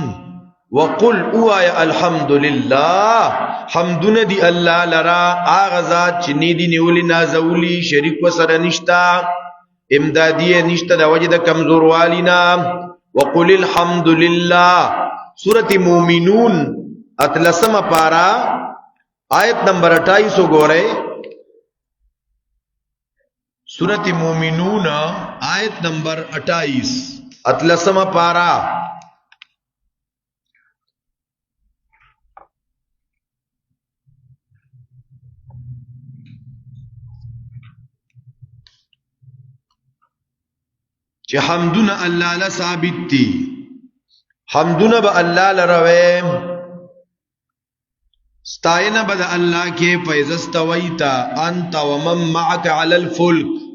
وقل اوای الحمد لله حمدن دی الله لرا اغزاد چنی دی نیولی نازولی شریک وسره نشتا امدادی نشتا د وجد کمزور والینا وقل الحمد لله سورۃ مومنون اتلسم پارا آیت نمبر 28 گورے سورۃ مومنون آیت نمبر 28 اتلسم پارا چې حمدونه الله له ثابت دي حمدونه به الله لروي ستاینه به الله کې فیزستویتا انت ومن معك على الفلك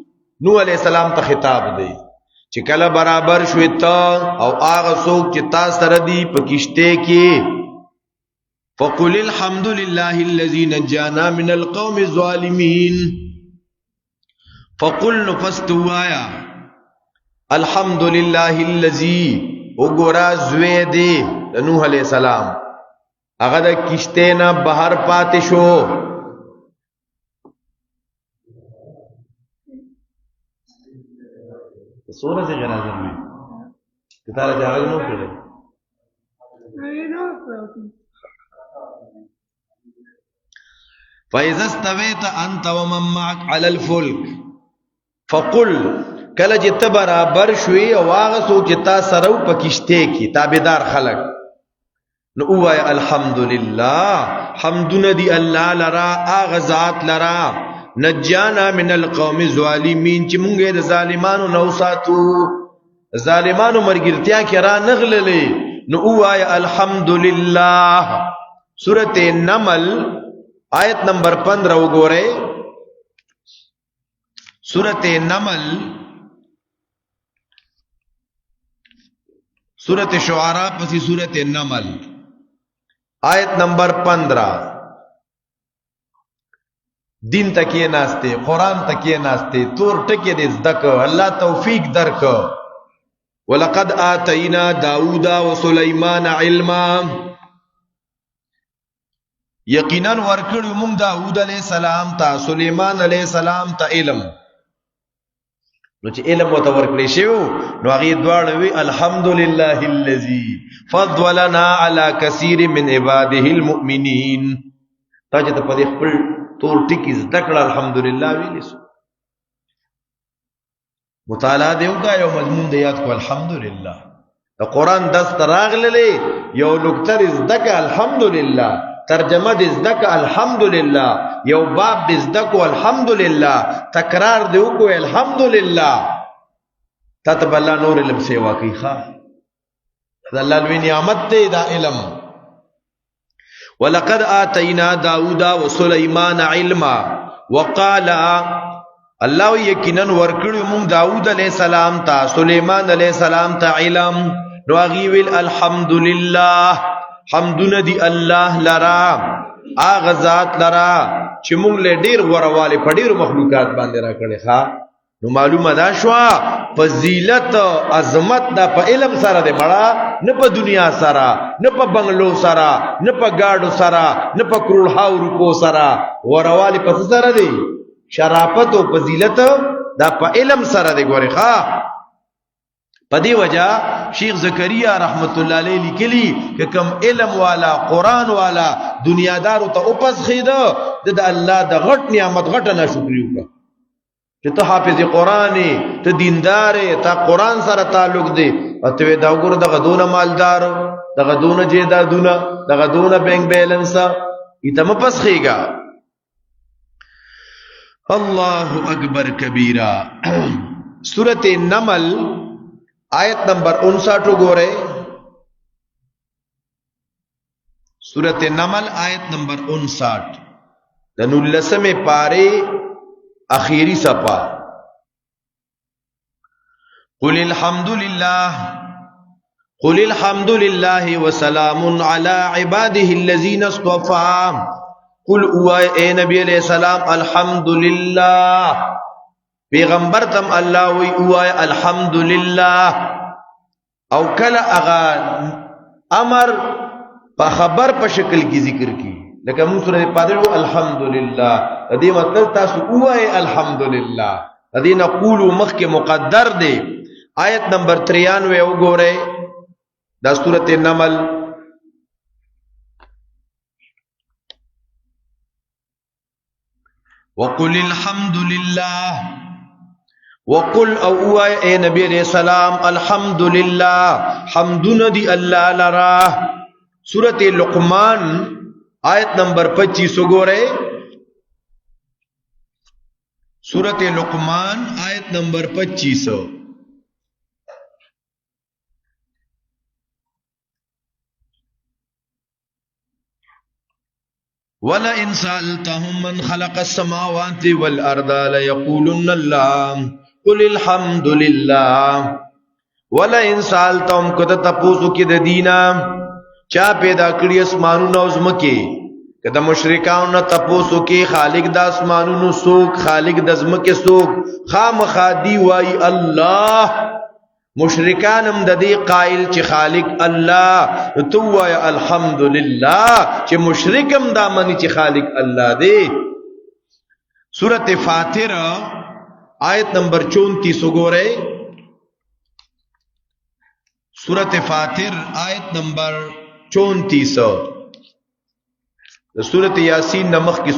نو علیہ السلام ته خطاب دی چې کله برابر شوي تا او هغه څوک چې تا سره دی په کشته کې فقل الحمد لله الذي نجانا من القوم الظالمين فقل نفستوایا الحمد لله الذي وګورا زوی دی نوح علیہ السلام هغه د کشته نه بهر پاتې شو سورہ سے جنازہ میں کتابه جاغل نو کړي فاذا استويت انت ومن معك على الفلك فقل کله چې ته برابر شوي او هغه څوک چې تا سره په کشته کې تابعدار خلق نو اوای الحمدللہ حمدنا دی الله لرا هغه ذات لرا نجانا من القوم الظالمین چې مونږه د ظالمانو نو ساتو ظالمانو مرګرتیا کې را نغللې نو اوای الحمدللہ سورۃ النمل آیت نمبر 15 وګورئ سورۃ النمل سورۃ شعراء پسی سورۃ النمل آیت نمبر 15 دین تکیه ناستے قرآن تکیه ناستے تور ٹکیه دے زدک اللہ توفیق درک ولقد آتینا داود و سلیمان علما یقینا ورکړو موږ داود علیہ السلام تا سلیمان علیہ السلام تا علم نو چې علم وته ورکړی شو نو هغه دواړه وی الحمدلله الذی فضلنا علی کثیر من عباده المؤمنین تا چې په دې خپل تور ټکی ذکر الحمدلله ویل سو مطالعه دیو کا یو مضمون دی یاد کو الحمدلله د قران دست راغللې یو لوکتر ذکر الحمدلله ترجمه د ذکر الحمدلله یو باب د ذکر الحمدلله تکرار دیو کو الحمدلله تتب الله نور علم سیوا کی خا الله لوی نعمت دی دا علم ولقد آتینا داود و سلیمان علما وقال الله یقینا ورکړو موږ داود علیہ السلام ته سلیمان علیہ السلام ته علم نو غیول الحمدلله حمدنا دی الله لرا اغه ذات لرا چې موږ له ډیر غورواله په ډیر مخلوقات باندې را کړی ښا نو معلومه دا شو فضیلت عظمت دا په علم سره دی بڑا نه په دنیا سره نه په بنگلو سره نه په گاډو سره نه په کروڑهاو روپو سره غورواله په سره دی شرافت او فضیلت دا په علم سره دی ګوري ښا پدی وجہ شیخ زکریا رحمت اللہ علیہ لیکلی کہ کم علم والا قرآن والا دنیادارو تا اپس خیدہ دا اللہ دا غٹ نعمت غٹ ناشکریو کا کہ تا حافظ قرآنی تا دیندارے تا قرآن سارا تعلق دے اتوی دا گر دا غدون مالدارو دا غدون جیدادون دا غدون بینک بیلنسا ایتا مپس خیگا اللہ اکبر کبیرہ سورۃ النمل آیت نمبر 59 گورے سورت نمل آیت نمبر 59 دناللسم پارے اخیری صفحہ قل الحمد للہ وسلام علی عباده الذین اصطفى قل اے نبی علیہ السلام الحمدللہ پیغمبر تم اللہ وی اوائے الحمدللہ او کل اغا امر پا خبر پا شکل کی ذکر کی لیکن من سورہ پادر ہو الحمدللہ ادھی مطلب تاسو اوائے الحمدللہ ادھی نقول مخ کے مقدر دے آیت نمبر 93 او گو رہے دا سورت نمل وقل الحمدللہ وقل او اے نبی علیہ السلام الحمدللہ حمدن دی اللہ لرا سورت لقمان آیت نمبر 25 گو رہے سورت لقمان آیت نمبر 25 وَلَئِن سَأَلْتَهُمْ مَنْ خَلَقَ السَّمَاوَاتِ وَالْأَرْضَ لَيَقُولُنَّ اللَّهُ قُلِ الْحَمْدُ لِلَّهِ وَلَئِن سَأَلْتَهُمْ کته تاسو کې د دینا چا پیدا کړی اسمانونو او زمکه کته مشرکان نه تاسو کې خالق د اسمانونو سوک خالق د زمکه سوک خامخادي وای الله مشرکان هم د دې قائل چې خالق الله تو وای الحمدللہ چې مشرک هم دا مني چې خالق الله دی سورۃ فاطر آیت نمبر 34 وګورئ سورۃ فاطر آیت نمبر 34 سورۃ یاسین نمخ کی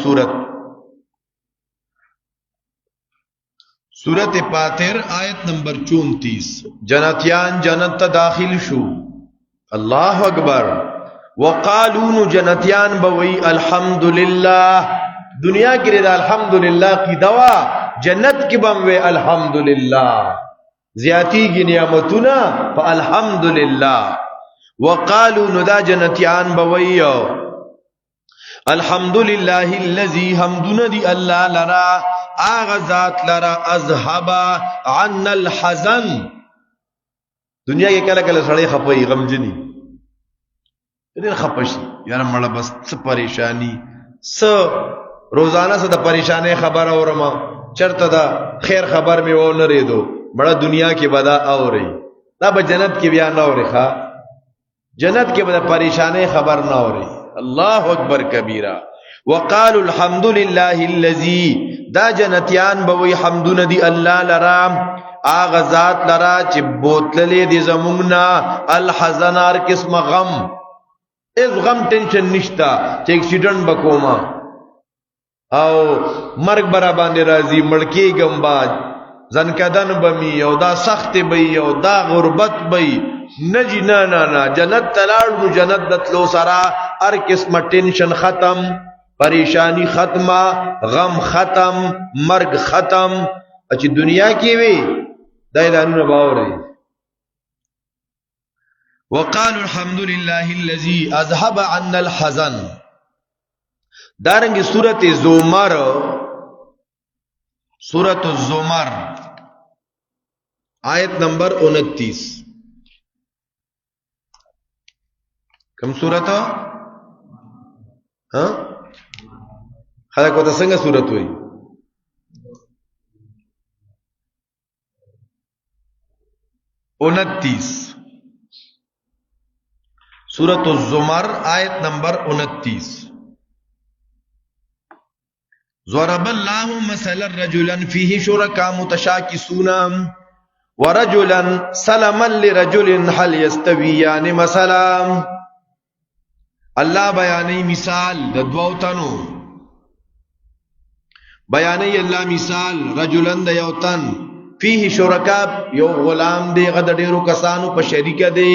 سورۃ فاطر آیت نمبر 34 جنتیان جنت تا داخل شو اللہ اکبر وقالون جنتیان بوئی الحمدللہ دنیا کی رضا الحمدللہ کی دوا جنت کی بموے الحمدللہ زیادتی کی نعمتنا فالحمدللہ وقالون دا جنتیان بوئی الحمدللہ اللذی حمدن دی اللہ لرا آغازات لرا اذهبا عن الحزن دنیا کے کلا کلا سڑے خپئی غمجنی دیر خپشی یارا مڑا بس س پریشانی س روزانہ سے دا پریشانی خبر اورما چرتا دا خیر خبر میں وہ نہ رے دو بڑا دنیا کی بدا او رہی دا با جنت کی بیان نہ ہو رہا جنت کے بدا پریشانی خبر نہ ہو رہی اللہ اکبر کبیرہ وقالوا الحمدللہ اللذی دا جنتیان بوی حمدون دی اللہ لرام آغا ذات لرا چی بوتللی دی زمونگنا الحزنار قسم غم اس غم ٹینشن نشتا چی ایکسیڈنٹ بکوما او مرگ برا باندے رازی مڑکی گم باج زنکدن بمی او دا سخت بی او دا غربت بی نجی نا جنت تلاڑو جنت دتلو سرا ار قسم ٹینشن ختم پریشانی ختمہ غم ختم مرگ ختم اچھی دنیا کی بھی دائدانون باو رہی وقالوا الحمدللہ اللذی اذهب عنا الحزن دارنگی سورت زمر سورت الزمر آیت نمبر 29 کم سورت ہاں خلق و تسنگا صورت ہوئی 29 سورۃ الزمر آیت نمبر 29 ضرب اللہ مثلا رجلا فیہ شرکاء متشاکسون ورجلا سلما لرجل هل یستویان مثلا اللہ بیانی مثال دوو تنو بیانی اللہ مثال رجلن دا یوتن فیہ شرکاء یو غلام دے غد ڈیرو کسانو پا شریک دے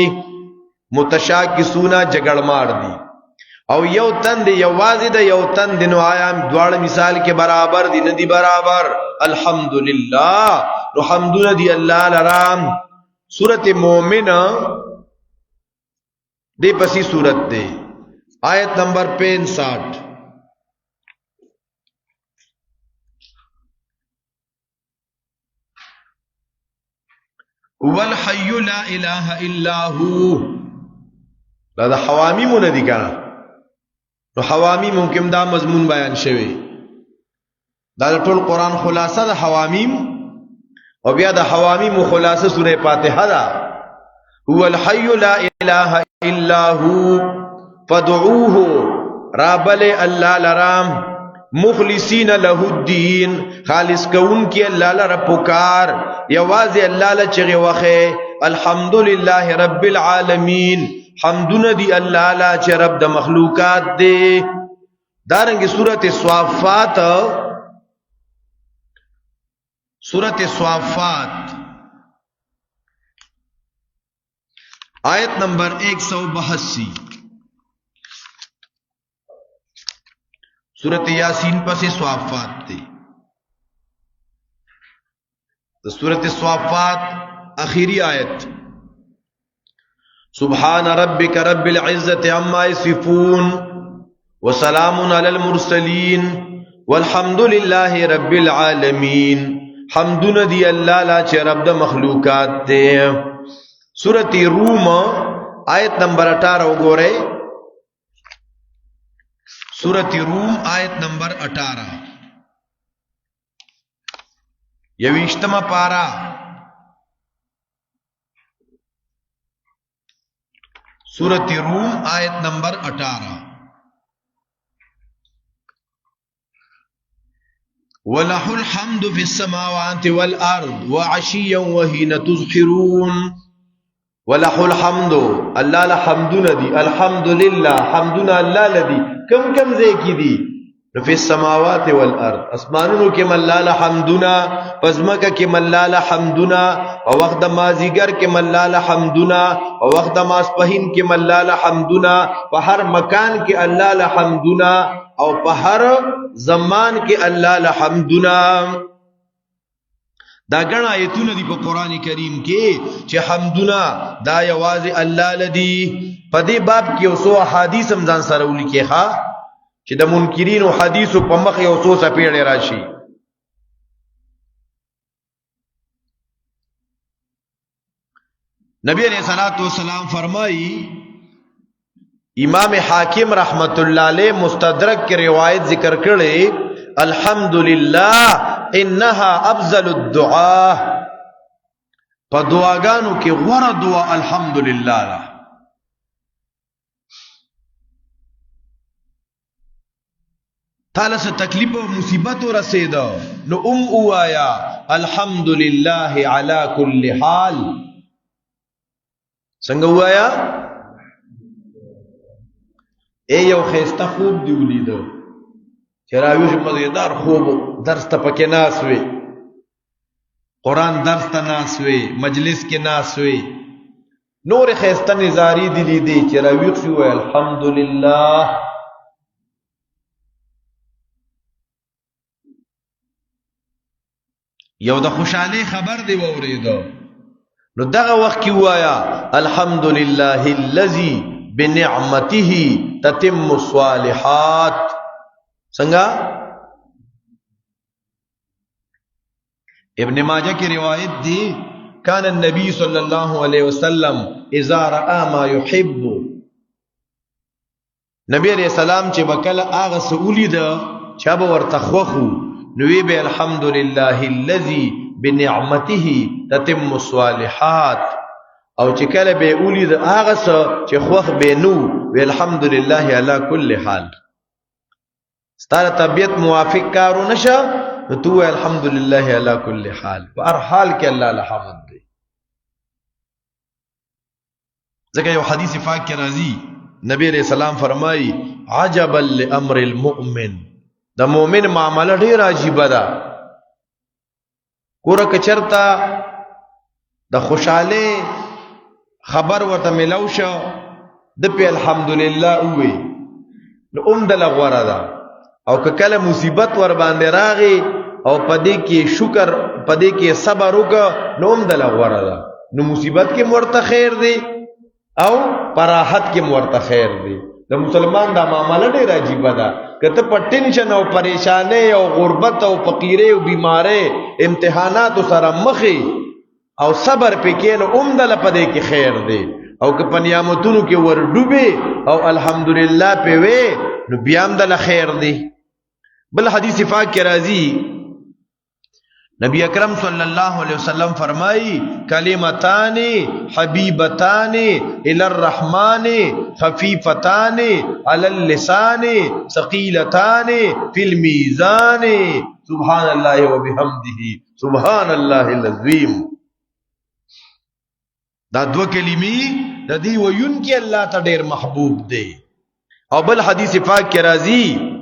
متشاکسونا جگڑ مار دی او یو تن دی یو واضی دا یو تن دی نو آیا دوار مثال کے برابر دی ندی برابر الحمدللہ نو حمدون دی اللہ لرام سورت مومن دے پسی سورت دے آیت نمبر 65 هو الحي لا اله الا هو دا حوامیم ندی کنا نو حوامیم کوم دا مضمون بیان شوی دا ټول قران خلاصه د حوامیم او بیا د حوامیم خلاصه سوره فاتحه دا هو الحي لا اله الا هو فادعوه رابل الله لرام مخلصین له الدین خالص کون کی اللہ لرا پکار یواز اللہ لچغی وخی الحمدللہ رب العالمین حمدن دی اللہ لا چه رب دا مخلوقات دے دارنگی سورت صوافات آیت نمبر 182 سورت یاسین پس صوافات تے سورت صوافات آخری آیت سبحان ربک رب العزت عما یصفون وسلام علی المرسلین والحمد للہ رب العالمین حمدن دی اللہ لا چه رب دا مخلوقات تے سورت روم آیت نمبر 18 گورے سورت روم آیت نمبر 18 یویشتما پارا سورت روم آیت نمبر 18 وَلَهُ الْحَمْدُ فِي السَّمَاوَاتِ وَالْأَرْضِ وَعَشِيًّا وَحِينَ تُظْهِرُونَ وَلَهُ الْحَمْدُ اللہ لحمدنا دی الحمدللہ حمدنا اللہ لدی کم زیکی دی فی السماوات والارض اسمانونو کم اللہ لحمدنا پزمکا کم اللہ لحمدنا ووقت مازیگر کم اللہ لحمدنا ووقت ماسپہین کم اللہ لحمدنا پہر مکان کے اللہ لحمدنا او پہر زمان کے اللہ لحمدنا دا گنا آیتونه دی په قران کریم کې چې حمدنا دا یواز الله لدی په دې باب کې اوسو احادیث هم ځان سره ولیکي ها چې د منکرین او حدیث په مخ یو څو سپېړې راشي نبی علیہ الصلوۃ والسلام فرمائی امام حاکم رحمت اللہ علیہ مستدرک کی روایت ذکر کړي الحمدللہ انها افضل الدعاء پا دعاگانو کی غور دعا الحمدللہ را تالا سے تکلیف و مصیبت و رسیدہ نو اوایا الحمدللہ علی کل حال سنگ اوایا اے یو خیستا خوب دیولی دو چراویش مزیدار خوب درس تا پکی ناسوی قرآن درس تا ناسوی مجلس کی ناسوی نور خیستا نزاری دلی دی چراویش ہوئے الحمدللہ یو دا خوشحالی خبر دی ووریدو نو دغه وقت کی وایا الحمدللہ اللذی بنعمته تتم الصالحات سنگا ابن ماجہ کی روایت دی کان النبی صلی اللہ علیہ وسلم اذا رآ ما يحب نبی علیہ السلام چه بکل آغا سئولی دا چه ورتخوخو نوی بے الحمدللہ اللذی بنعمته تتم الصالحات او چه کل بے اولی دا آغا سا چه خوخ بے نو بے الحمدللہ علا کل حال ستاره طبیعت موافق کارو نشه نو تو الحمدللہ علی کل حال په هر حال کې الله الحمد دی ځکه یو حدیث پاک کې راځي نبی علیہ السلام فرمایي عجبا لامر المؤمن د مؤمن معاملې ډیر عجیب ده ګوره که چرته د خوشاله خبر ورته ملو شو د په الحمدللہ وی نو د لغوره ده او که کله مصیبت ور باندې راغی او پدې کې شکر پدې کې صبر وکړه نو هم د لغوره ده نو مصیبت کې ورته خیر دی او پراحت کې ورته خیر دی. د مسلمان دا معاملہ ډېر عجیب ده. کته په ټینشن او پریشانې او غربت او فقیرې او بیمارې امتحانات سره مخې او صبر پکې نو اومدل پدې کې خیر دی. او که په نعمتونو کې ور ډوبې او الحمدلله په وې نو بیا هم د خیر دی. بل حدیث پاک کې راځي نبی اکرم صلی الله علیه وسلم فرمائی کلمتان حبیبتان الی الرحمن خفیفتان علی اللسان ثقیلتان فی المیزان سبحان اللہ وبحمده سبحان اللہ العظیم. دا دو کلمی د دې ویون کې الله ته ډېر محبوب دی. او بل حدیث پاک کې راځي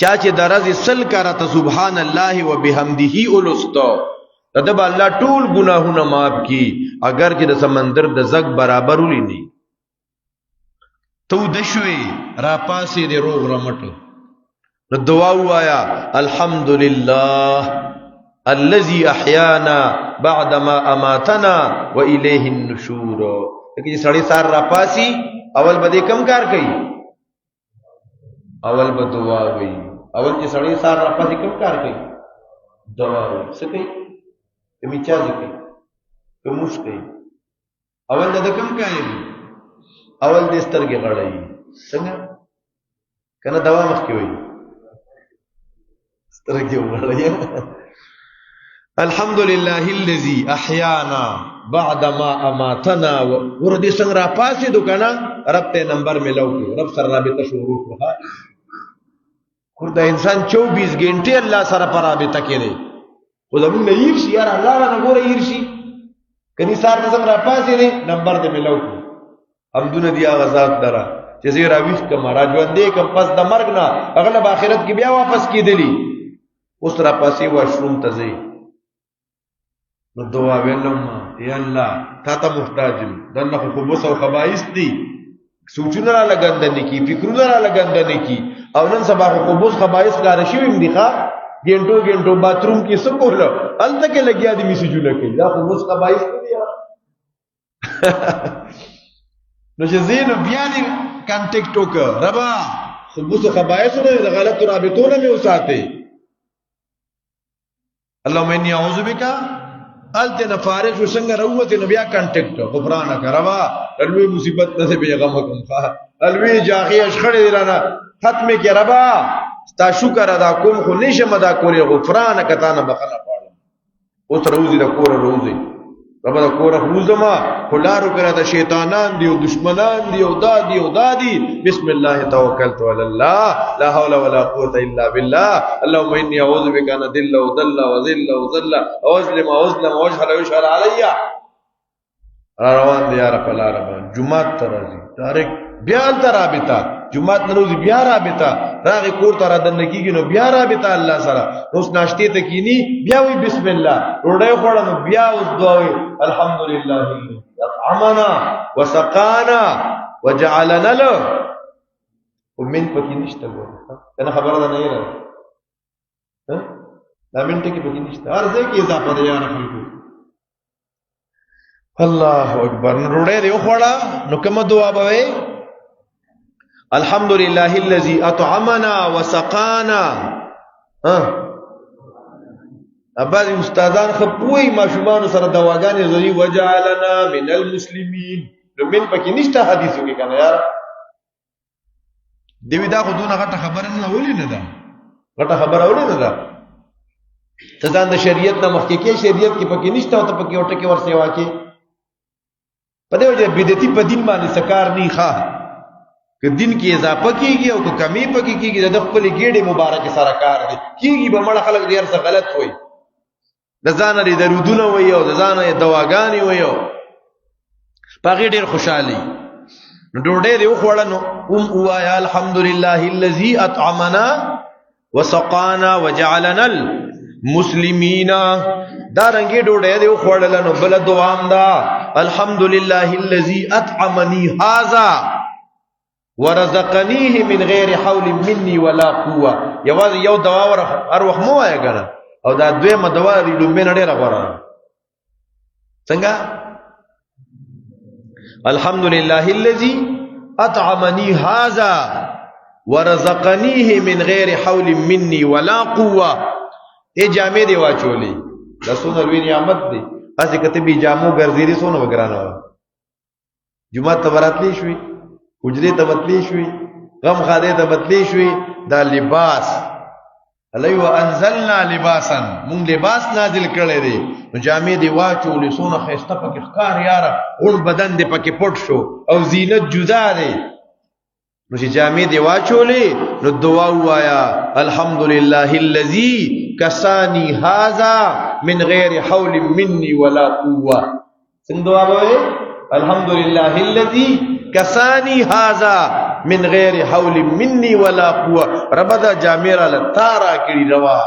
چاچه درز سل کرتا سبحان اللہ و بحمدہی اولستا تدب اللہ ټول گناہونا معاف کی اگر چې د سمندر د زگ برابر ولی نی. تو دشوی را پاسی دی روغ رمٹو نو دعاو آیا الحمدللہ الذي احیانا بعدما اماتنا و الیہ النشور. لیکن سڑی سار را پاسی اول بدے کم کار کئی اول به دعا وی. اول چې سړی سار را پاسې کوم کار کوي دعا وی. څه کوي کمی چاځ کوي کومش کوي اول د کوم کوي اول د سترګې غړای څنګه کنه دوا مخ کې وي سترګې غړای. الحمدلله الذي احیانا بعدما اماتنا ور دې څنګه را پاسې دو کنه رب ته نمبر ملو کو رب سره رابطه شروع وکړه. دا انسان 24 گھنٹے اللہ سره پر رابطه کوي. خو زمون نه یې شي یار الله نه ګوره یې شي کني سار د څنګه را پاسې نه نمبر دې ملو کو. حمدونه دی غزاد درا چې زه راويخ کما راځوان دې کم پس د مرګ نه اغلب اخرت کې بیا واپس کیدلی اوس را پاسې واشروم ته ځي نو دعا وینم یا الله تا ته محتاج یم دنه خو بوس او خبائث دي سوچونه را لګندنې کی فکرونه را لګندنې کی او نن سبا خو بوس خبائث کار شي ویم دي ښا ګنټو ګنټو باتروم کې سکول الته کې لګیا دي میسجونه کوي دا خو بوس خبائث دي نو چې زین بیا دې کانټیکټ وک ربا خو بوس خبائث نه د غلط رابطونه مې وساته. اللهم اني اعوذ بک الته فارغ شو څنګه روته نو بیا کانټیکټ غفرانه کروا الوی مصیبت نه به غم کوم ښا الوی جاغي اشخړې درانا ختم کې ربا ستا شکر ادا کوم خو نشم ادا کولې غفرانه کتا نه بخنه پاړم اوس روزي د کور روزي ربا د کور روزما خلارو کړه د شیطانان دی او دشمنان دی او دادی او دادی بسم الله توکلت علی الله لا حول ولا قوه الا بالله اللهم اني اعوذ بك ان اذل وذل وذل وذل واظلم واظلم واجهل ويشهر علي. روان دی یا رب العالمین جمعه ترازی تاریخ بیا تر رابطه جمعه نروزی بیا رابطه راغی کور تر دنګیږي نو بیا رابطه الله سره اوس ناشته ته کینی بیا وی بسم الله روډه خوړل نو بیا اوس دعا وی الحمدلله اطعمنا وسقانا وجعلنا له ومن پکې نشته ګور کنه خبره ده نه یې دا منټه کې پکې نشته ارزه کې اضافه ده یا رب الله اکبر. روډه دی خوړه نو کوم دعا به الحمدلله الذي اطعمنا وسقانا. اباظ استادان خپوي ماشومان سره دواګانې زوی وجعلنا من المسلمین نو من پکې نشته حدیثو کې کنه یار دیوی دا خو دونه غټه خبره نه ولې نه ده غټه خبره ولې نه ده ته ځان د شریعت نه مخکې کې شریعت کې پکې نشته او ته پکې وټه کې ورسېوا کې په دې وجه بدعتي په دین باندې سکار نه ښه که دین کې اضافه کیږي او که کمی پکې کیږي د خپل ګېډې مبارک سره کار دی کیږي به مړه خلک ډیر څه غلط وای د ځان لري درودونه وای او د ځان یې دواګانې وای پاګې ډیر خوشالي نو ډوډۍ دی خوړنو وایا الحمدلله الذي اطعمنا وسقانا وجعلنا المسلمین دا رنګي ډوډۍ دی خوړل نو بل دوام دا الحمدلله الذي اطعمني هذا ورزقنيه من غیر حول مني ولا قوه. یوازې یو دوا ور وخت مو وای کنه او دا دویمه دوا دی لومبه نه ډیره غوړه څنګه الحمدلله الذي اطعمني هذا ورزقنيه من غیر حول مني ولا قوه. ای جامې دی واچولې دا څونه لوی نعمت دی. اسی کته بي جامو ګرځېری څونه وګرانه جمعه ته وراتلی شوي حجرې ته وتلی شوي غم خاده ته وتلی شوي دا لباس علی وانزلنا لباسا مونږ لباس نازل کړی دی نو جامې دی واچولې څونه خسته پکې ښکار یاره اون بدن دی پکې پټ شو او زینت جدا دی نو چې جامې دی واچولې نو دعا وایا الحمدلله الذي کسانی هذا من غیر حول مني ولا قوه. څنګه دعا وایي الحمدلله الذي کسانی هذا من غیر حول مني ولا قوه. رب دا جامې را لتارا کړي روا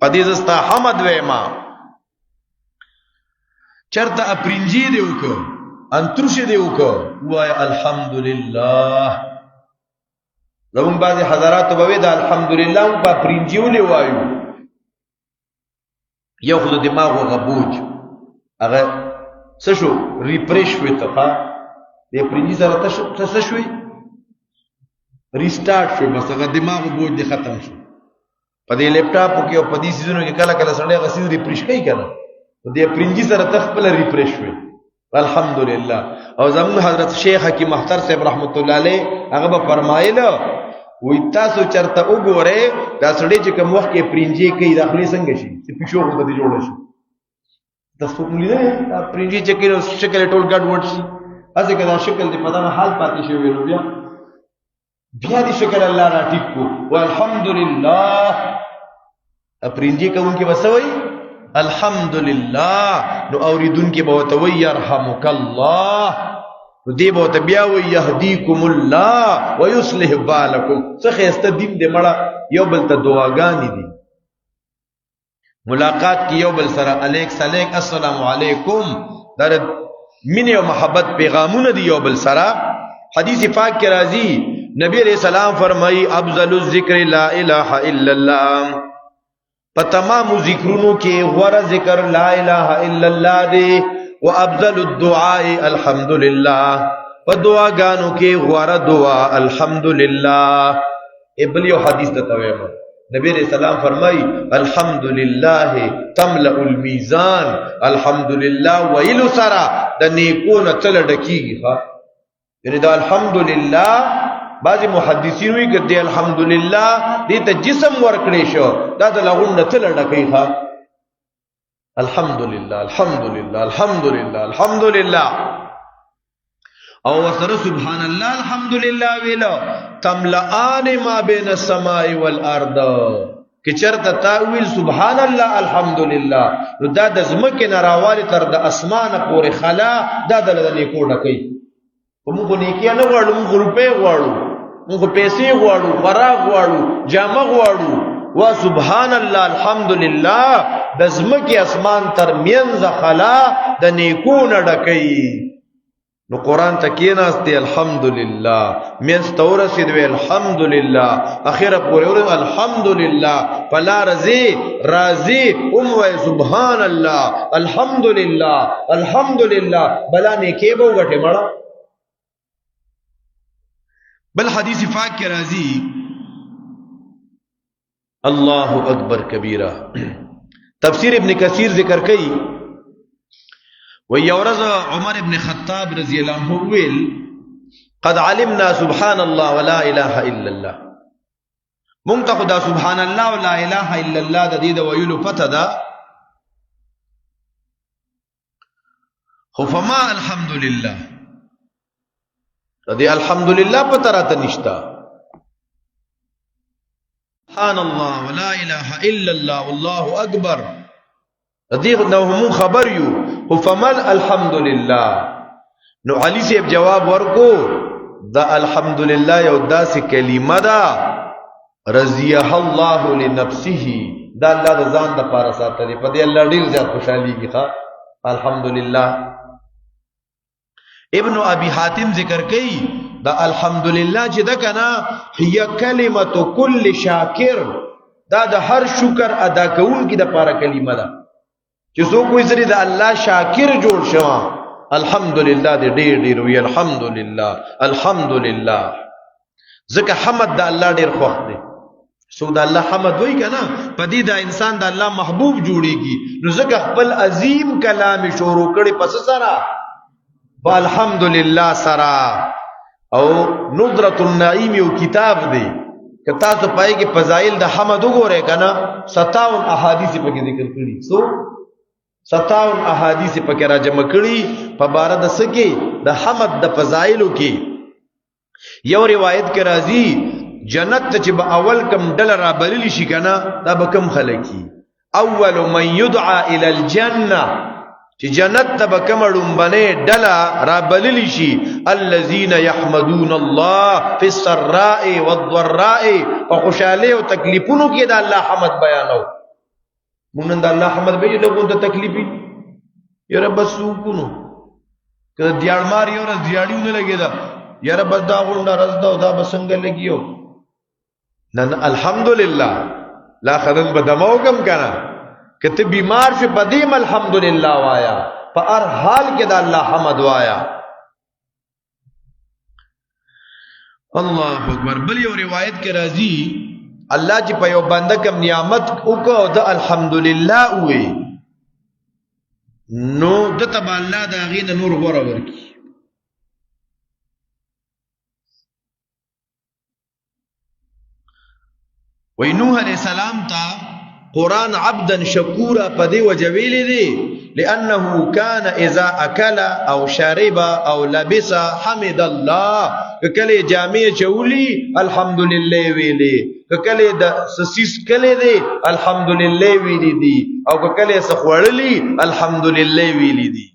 پدې زستا حمد وېما چرته اپرنجي دی وکړه انترشه دی وکړه وای الحمدلله. زمون بعضی حضرات به دا الحمدلله په پرنجیولې وایو یو خود دماغ او غبوج هغه څه شو ریفریش وي ته ها دې پرنجي سره څه شوي ریسټارټ شو بس هغه دماغ او بوج دې ختم شو. په دې لپټاپ کې او په دې سيزونو کې کله کله سړی غسیز ریفریش کوي کنه دې پرنجي سره تخپل ریفریش وي الحمدلله. او زمون حضرت شیخ حکیم محتر صاحب رحمت الله علیه هغه به فرمایله وی تاسو چرته وګوره دا سړی چې کوم وخت کې پرنجي کوي داخلي څنګه شي چې پښو په دې جوړ شي تاسو موږ لیدل دا پرنجي چې کله شکل ټول ګډ وډ شي اسه کدا شکل دې په دغه حال پاتې شي ویلو بیا دې شکل الله را ټیک کو والحمدلله. پرنجي کوونکی وسوي الحمدلله نو اوریدونکي به وتوي يرحمک الله نو دی به بیا وی يهديكم الله ويصلح بالكم. څخه است دین دې مړه یو بل ته دعاګانې دي ملاقات کی یو بل سره الیک سلیک السلام علیکم در مینه او محبت پیغامونه دی یو بل سره. حدیث پاک کې راځي نبی علیہ السلام فرمایي افضل الذکر لا اله الا الله. په تمام ذکرونو کې غوړه ذکر لا اله الا الله دی. وافضل الدعاء الحمدلله. په دعاګانو کې غوړه دعا الحمدلله. ابل یو حدیث ته وایم نبی علیہ السلام فرمای الحمدلله تملأ الميزان. الحمدلله ویلو سرا د نیکونو تل ډکیږي ها یعنی دا الحمدلله بعضی محدثین وی ګد الحمدلله دې ته جسم ورکړې شو دا د لغون تل ډکی ها الحمدلله الحمدلله الحمدلله الحمدلله. او وسره سبحان الله الحمدلله ویلو تملأان ما بین السماء والارض. که چرته تاویل سبحان الله الحمدلله نو دا د زمکه نراواله تر د اسمانه پورې خلا دا د نیکو ډکې. موږ نیکي نه غواړو موږ روپې غواړو موږ پیسې غواړو فراغ غواړو جامه غواړو. وا سبحان الله الحمدلله د زمکه اسمان تر مینځ خلا د نیکو نه ډکې. نو قرآن تکیناستی الحمدللہ مینس تورسید وی الحمدللہ اخیر پوری ورد الحمدللہ پلا رضی راضی اموی سبحان اللہ الحمدللہ الحمدللہ بلا نیکی بو گٹے مڑا. بل حدیث پاک کے راضی اللہ اکبر کبیرہ. تفسیر ابن کثیر ذکر کئی ويورز عمر بن خطاب رضي الله عنه ويل قد علمنا سبحان الله ولا اله الا الله. منتقد سبحان الله ولا اله الا الله د دې د ویلو پته ده خو فما الحمدلله د دې الحمدلله پته راته نشتا. سبحان الله ولا اله الا الله والله اکبر دې نو هم خبر یو فمن الحمدلله. نو علی صاحب جواب ورکو دا الحمدلله یو داسې کلمه ده رضیه الله لنفسه دا الله د ځان د پاره ساتلی په دې الله ډیر زیات خوشاليږي ښا الحمدلله. ابن ابي حاتم ذکر کوي دا الحمدلله چې دا کنه هي کلمه کل شاکر دا د هر شکر ادا کوونکی د پاره کلمه ده. چې څوک وایي زه د الله شاکر جوړ شوم الحمدلله دې ډېر ډېر وی الحمدلله الحمدلله ځکه حمد د الله ډېر خوښ دی څوک د الله حمد وایي که نه په دې د انسان د الله محبوب جوړېږي نو ځکه خپل عظیم کلام یې شروع کړی په څه سره په الحمدلله سره او ندرة النعیم یو کتاب دی که تاسو پای کې فضایل د حمد وګورئ که نه 57 احادیث پکې ذکر کړي څو 57 احادیث پکې را جمع کړي په باره د څه کې د حمد د فضایلو کې یو روایت کې راځي جنت ته چې به اول کم ډله را بللی شي که نه دا به کم خلک اول من یدعا الی الجنه چې جنت ته به کومه ډومبنۍ ډله را بللی شي الذین یحمدون الله فی السراء والضراء په خوشحالۍ او تکلیفونو کې د الله حمد بیانو موږ نن د الله حمد بیانو لږ غونډه تکلیفي یاره بس وکړو که دیاړمار یو ورځ دیاړي ونه لګېده یاره بس دا غونډه رز ده او دا به څنګه لګیو نن الحمدلله لا خدن به دمه وکم که نه که ته بیمار شو په دې الحمدلله وایا په هر حال کې د الله حمد وایا الله اکبر بل یو روایت کې راځي الله چې په یو بنده کم نعمت وکړو او د الحمدلله وې نو د تبع الله د هغې نه نور غوره ورکړي وی نوح علیہ السلام تا قرآن عبدا شکورا پدی وجویلی دی لأنه كان اذا اکل او شرب او لبس حمد الله ککلی جامع چولی الحمدللہ ویلی ککلی دا سسیس کلی دی الحمدللہ ویلی دی او ککلی سخوڑلی الحمدللہ ویلی دی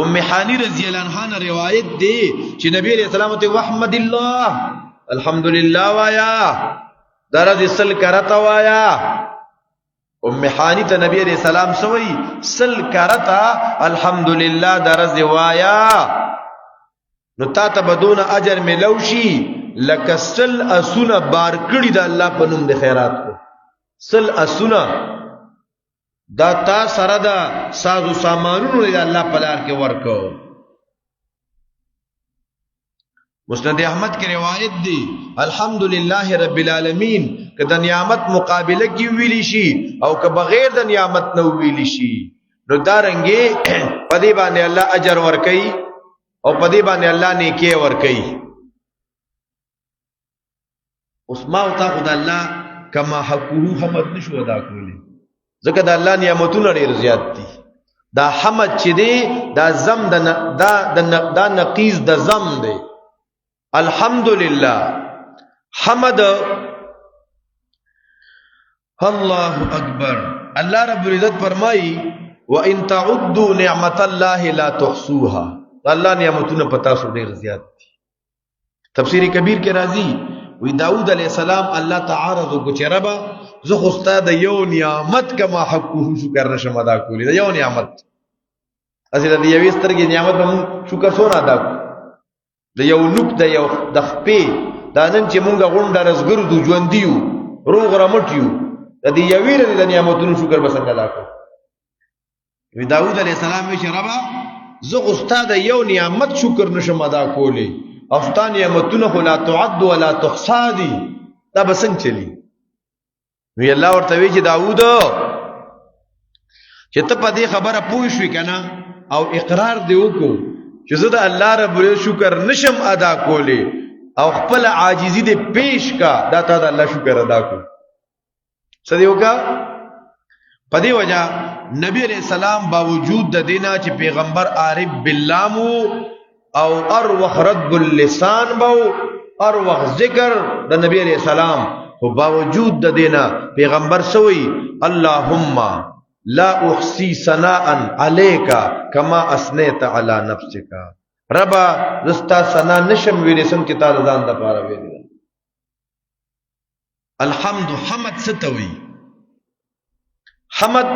ام حانی رضی اللہ عنہ روایت دی چی نبی علیہ السلام تے وحمد اللہ الحمدللہ وایا درز سل کرتا وایا ام حانی تا نبی علیہ السلام سوئی سل کرتا الحمدللہ درز وایا نو تا تا بدون اجر میں لوشی لکا سل اسونا بارکڑی دا اللہ پنم دے خیرات کو سل اسونا دا تا سردا سازو سامانونو دا اللہ پلار کے ورکو مسند احمد کی روایت دی الحمدللہ رب العالمین کہ دا نعمت مقابلہ کی ویلی شی او کہ بغیر دا نعمت نو ویلی شی نو دارنگی پدی بانے اللہ اجر ورکی او پدی بانے اللہ نیکی ورکی اس ماوتا خدا اللہ کما حقوه حمد نشو ادا کولی ذکر دا اللہ نعمتون ریر زیاد دی دا حمد چی دی دا زم دا نقیز دا زم دی الحمدللہ حمد اللہ اکبر اللہ رب العزت فرمائی وَإِن تَعُدُّوا نِعْمَةَ اللَّهِ لَا تُحْصُوهَا اللہ نعمتون پتا سو دیر زیاد تھی تفسیر کبیر کے راضی وی داود علیہ السلام اللہ تعارضو کو چربا زو خستا دا یو نعمت کما حقوه شکر نشم ادا کولی دا یو نعمت اسی دا یویستر کی نعمت با مون شکر سون ادا کولی د یو نوک د یو د خپې دا نن چې مونږ غونډه رزګردو ژوندیو روغ رمټیو د دې یوې د نعمتونو شکر به څنګه ادا کوو وی داود علیہ السلام وی چې ربا زه خو ستا د یو نعمت شکر نشم ادا کولی او ستا نعمتونه خو لا تعد ولا تحصا دي دا به څنګه چلی وی الله ورته وی چې داود چې ته په دې خبره پوه شوې که نه او اقرار دې وکړو چې زه د الله رب العزت شکر نشم ادا کولی او خپل عاجزی دې پیش کا دا تا د الله شکر ادا کو څه دی وکړه په دې وجه نبی علیہ السلام باوجود د دینا چې پیغمبر عارف بالله او اروخ رد اللسان بو اروخ ذکر د نبی علیہ السلام خو باوجود د دینا پیغمبر سوئی اللهم لا احسی ثناء علیک کما اثنیت علی نفسک ربا زستا ثنا نشم ویلی سم چې تا ځان د پاره ویلی الحمد حمد ستوي حمد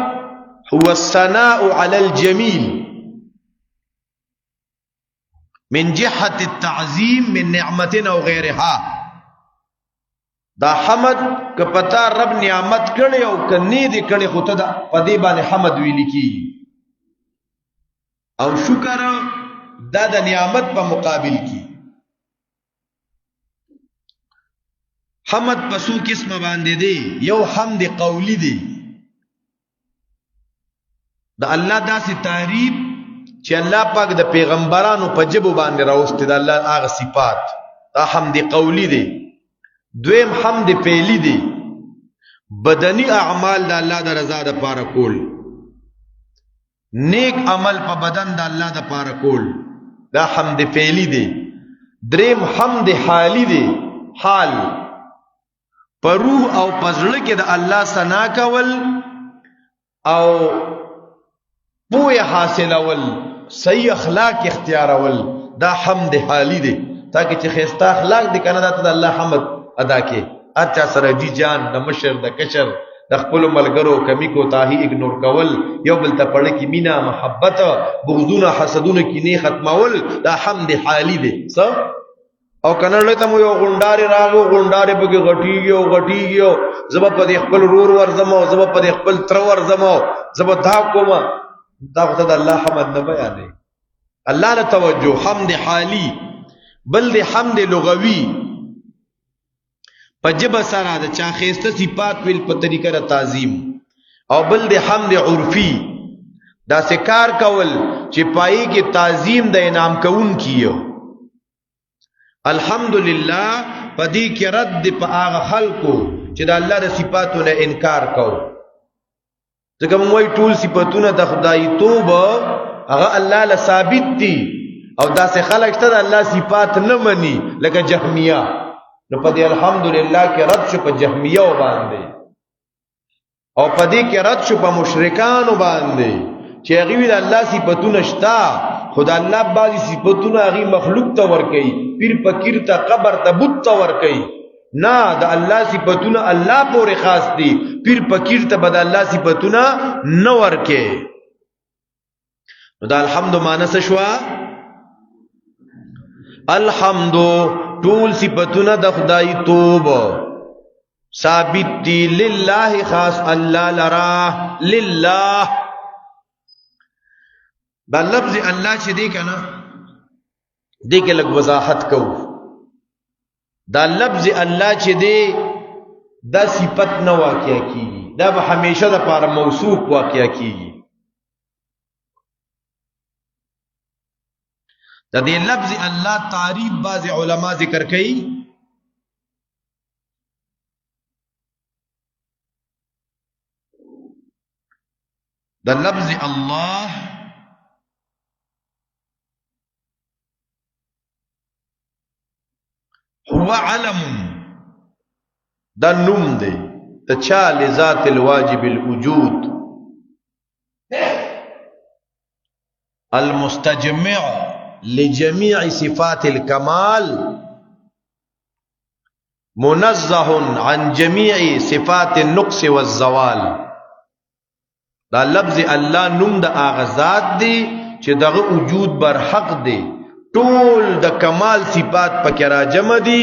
هو الثناء على الجميل من جهة التعظيم من نعمة أو غيرها دا حمد که پتا رب نعمت کړي او کني دې کړي خو ته دا پدې باندې حمد ویل کی او شکر دا د نعمت په مقابل کی. حمد پسو قسم باندې دی. یو حمد قولی دی، د الله داسې تعریف چې الله پاک د پیغمبرانو په جبو باندې راوستي، د الله هغه صفات، دا حمد قولی دی. دویم حمد فعلی دی، بدنی اعمال د الله د رضا د پاره کول، نیک عمل په بدن د الله د پاره کول، دا حمد فعلی دی. دریم حمد حالی دی، حال پر روح او پزړه کې د الله ثنا کول او پوهه حاصلول، صحیح اخلاق اختیارول، دا حمد حالی دی. تاکي چې خسته اخلاق دي کنه دا ته د الله حمد ادا کې. اچھا سره جی جان د مشر د کشر د خپل ملګرو کمی کو تاهی اگنور کول، یو بل ته پړه کې مینا محبت بغضونه حسدونه کې نه ختمول، دا حمد حالی دی. څه او کنه ته مو یو غونډاري راغو، غونډاري به غټیږي زب په خپل رور ورزمو، زب په خپل تر ورزمو، زب دا کوم، دا خدای د الله حمد نه بیانې. الله له توجه حمد حالی. بل دی حمد لغوی، په جبه سره د چا خسته صفات ویل په طریقه د تعظیم. او بل دی حمد عرفی، دا سکار کول چې پای کې تعظیم د انعام کون کیو. الحمدللہ پدی کې رد په هغه خلکو چې د الله د صفاتونو انکار کو. ځکه موږ ټول صفاتونه د خدای توبه هغه الله له ثابت دي، او داسې خلک ته د الله صفات نه مني لکه جهمیه. نو پدې الحمدللہ کې رد شو په جهمیه باندې، او پدې کې رد شو په مشرکانو باندې چې هغه وی د الله صفاتونه شتا، خدای الله بعضی صفاتونه هغه مخلوق ته ور کوي، پیر فقیر ته قبر ته بت ته ور کوي. نه، د الله صفاتونه الله پورې خاص دي، پیر فقیر ته بد الله صفاتونه نه ور کوي. نو د الحمد معنی څه شو؟ الحمد ټول صفاتونه د خدای توبه ثابت دي، لله خاص الله لرا. لله دا لفظ الله چې دی کنه دې کې لږ وضاحت کو. دا لفظ الله چې دی دا صفت نه واقع کیږي، دا به همیشه د لپاره موصوف واقع کیږي. دا دې لفظ الله تعریف بعض علما ذکر کوي. دا لفظ الله هو علم، دا نوم دی د چا لذات الواجب الوجود المستجمع لجميع صفات الكمال، منزه عن جميع صفات النقص والزوال. دا لفظ الله نوم د اغذات دی چې دغه وجود بر حق دی، ټول د کمال صفات پکې را جمع دي،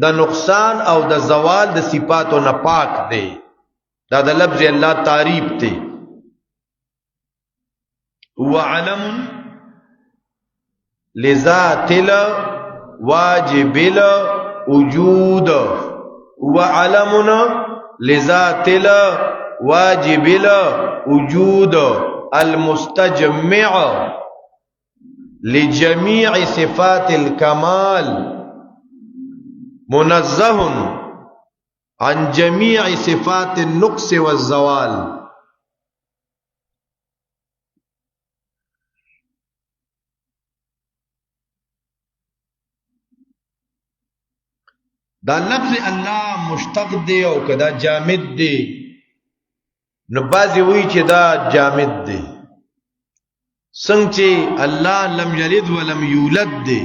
د نقصان او د زوال د صفاتو نه پاک دی. دا د لفظ الله تعریف دی. هو علم لذات الواجب الوجود، هو علمنا لذات الواجب الوجود المستجمع لجميع صفات الكمال، منزه عن جميع صفات النقص والزوال. دا لفظ الله مشتق دی او کدا جامد دی. نو بازی وی چې دا جامد دی، څنګه چې الله لم یلد ولم یولد دی.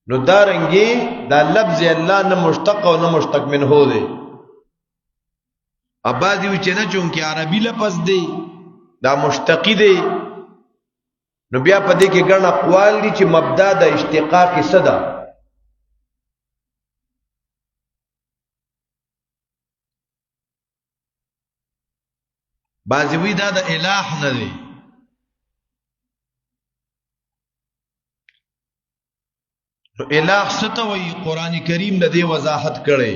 نو دارنګي دا لفظ الله نه مشتق او نه مشتق منه دی. ابازی وی چې نه چونکه عربي لفظ دی دا مشتقی دی. نو بیا په دې کې ګڼ اقوال دي چې مبدا د اشتقاق څه ده. بعضی وی دا د الہ نه دی. نو الہ څه ته وایي؟ قرآن کریم د دې وضاحت کړی.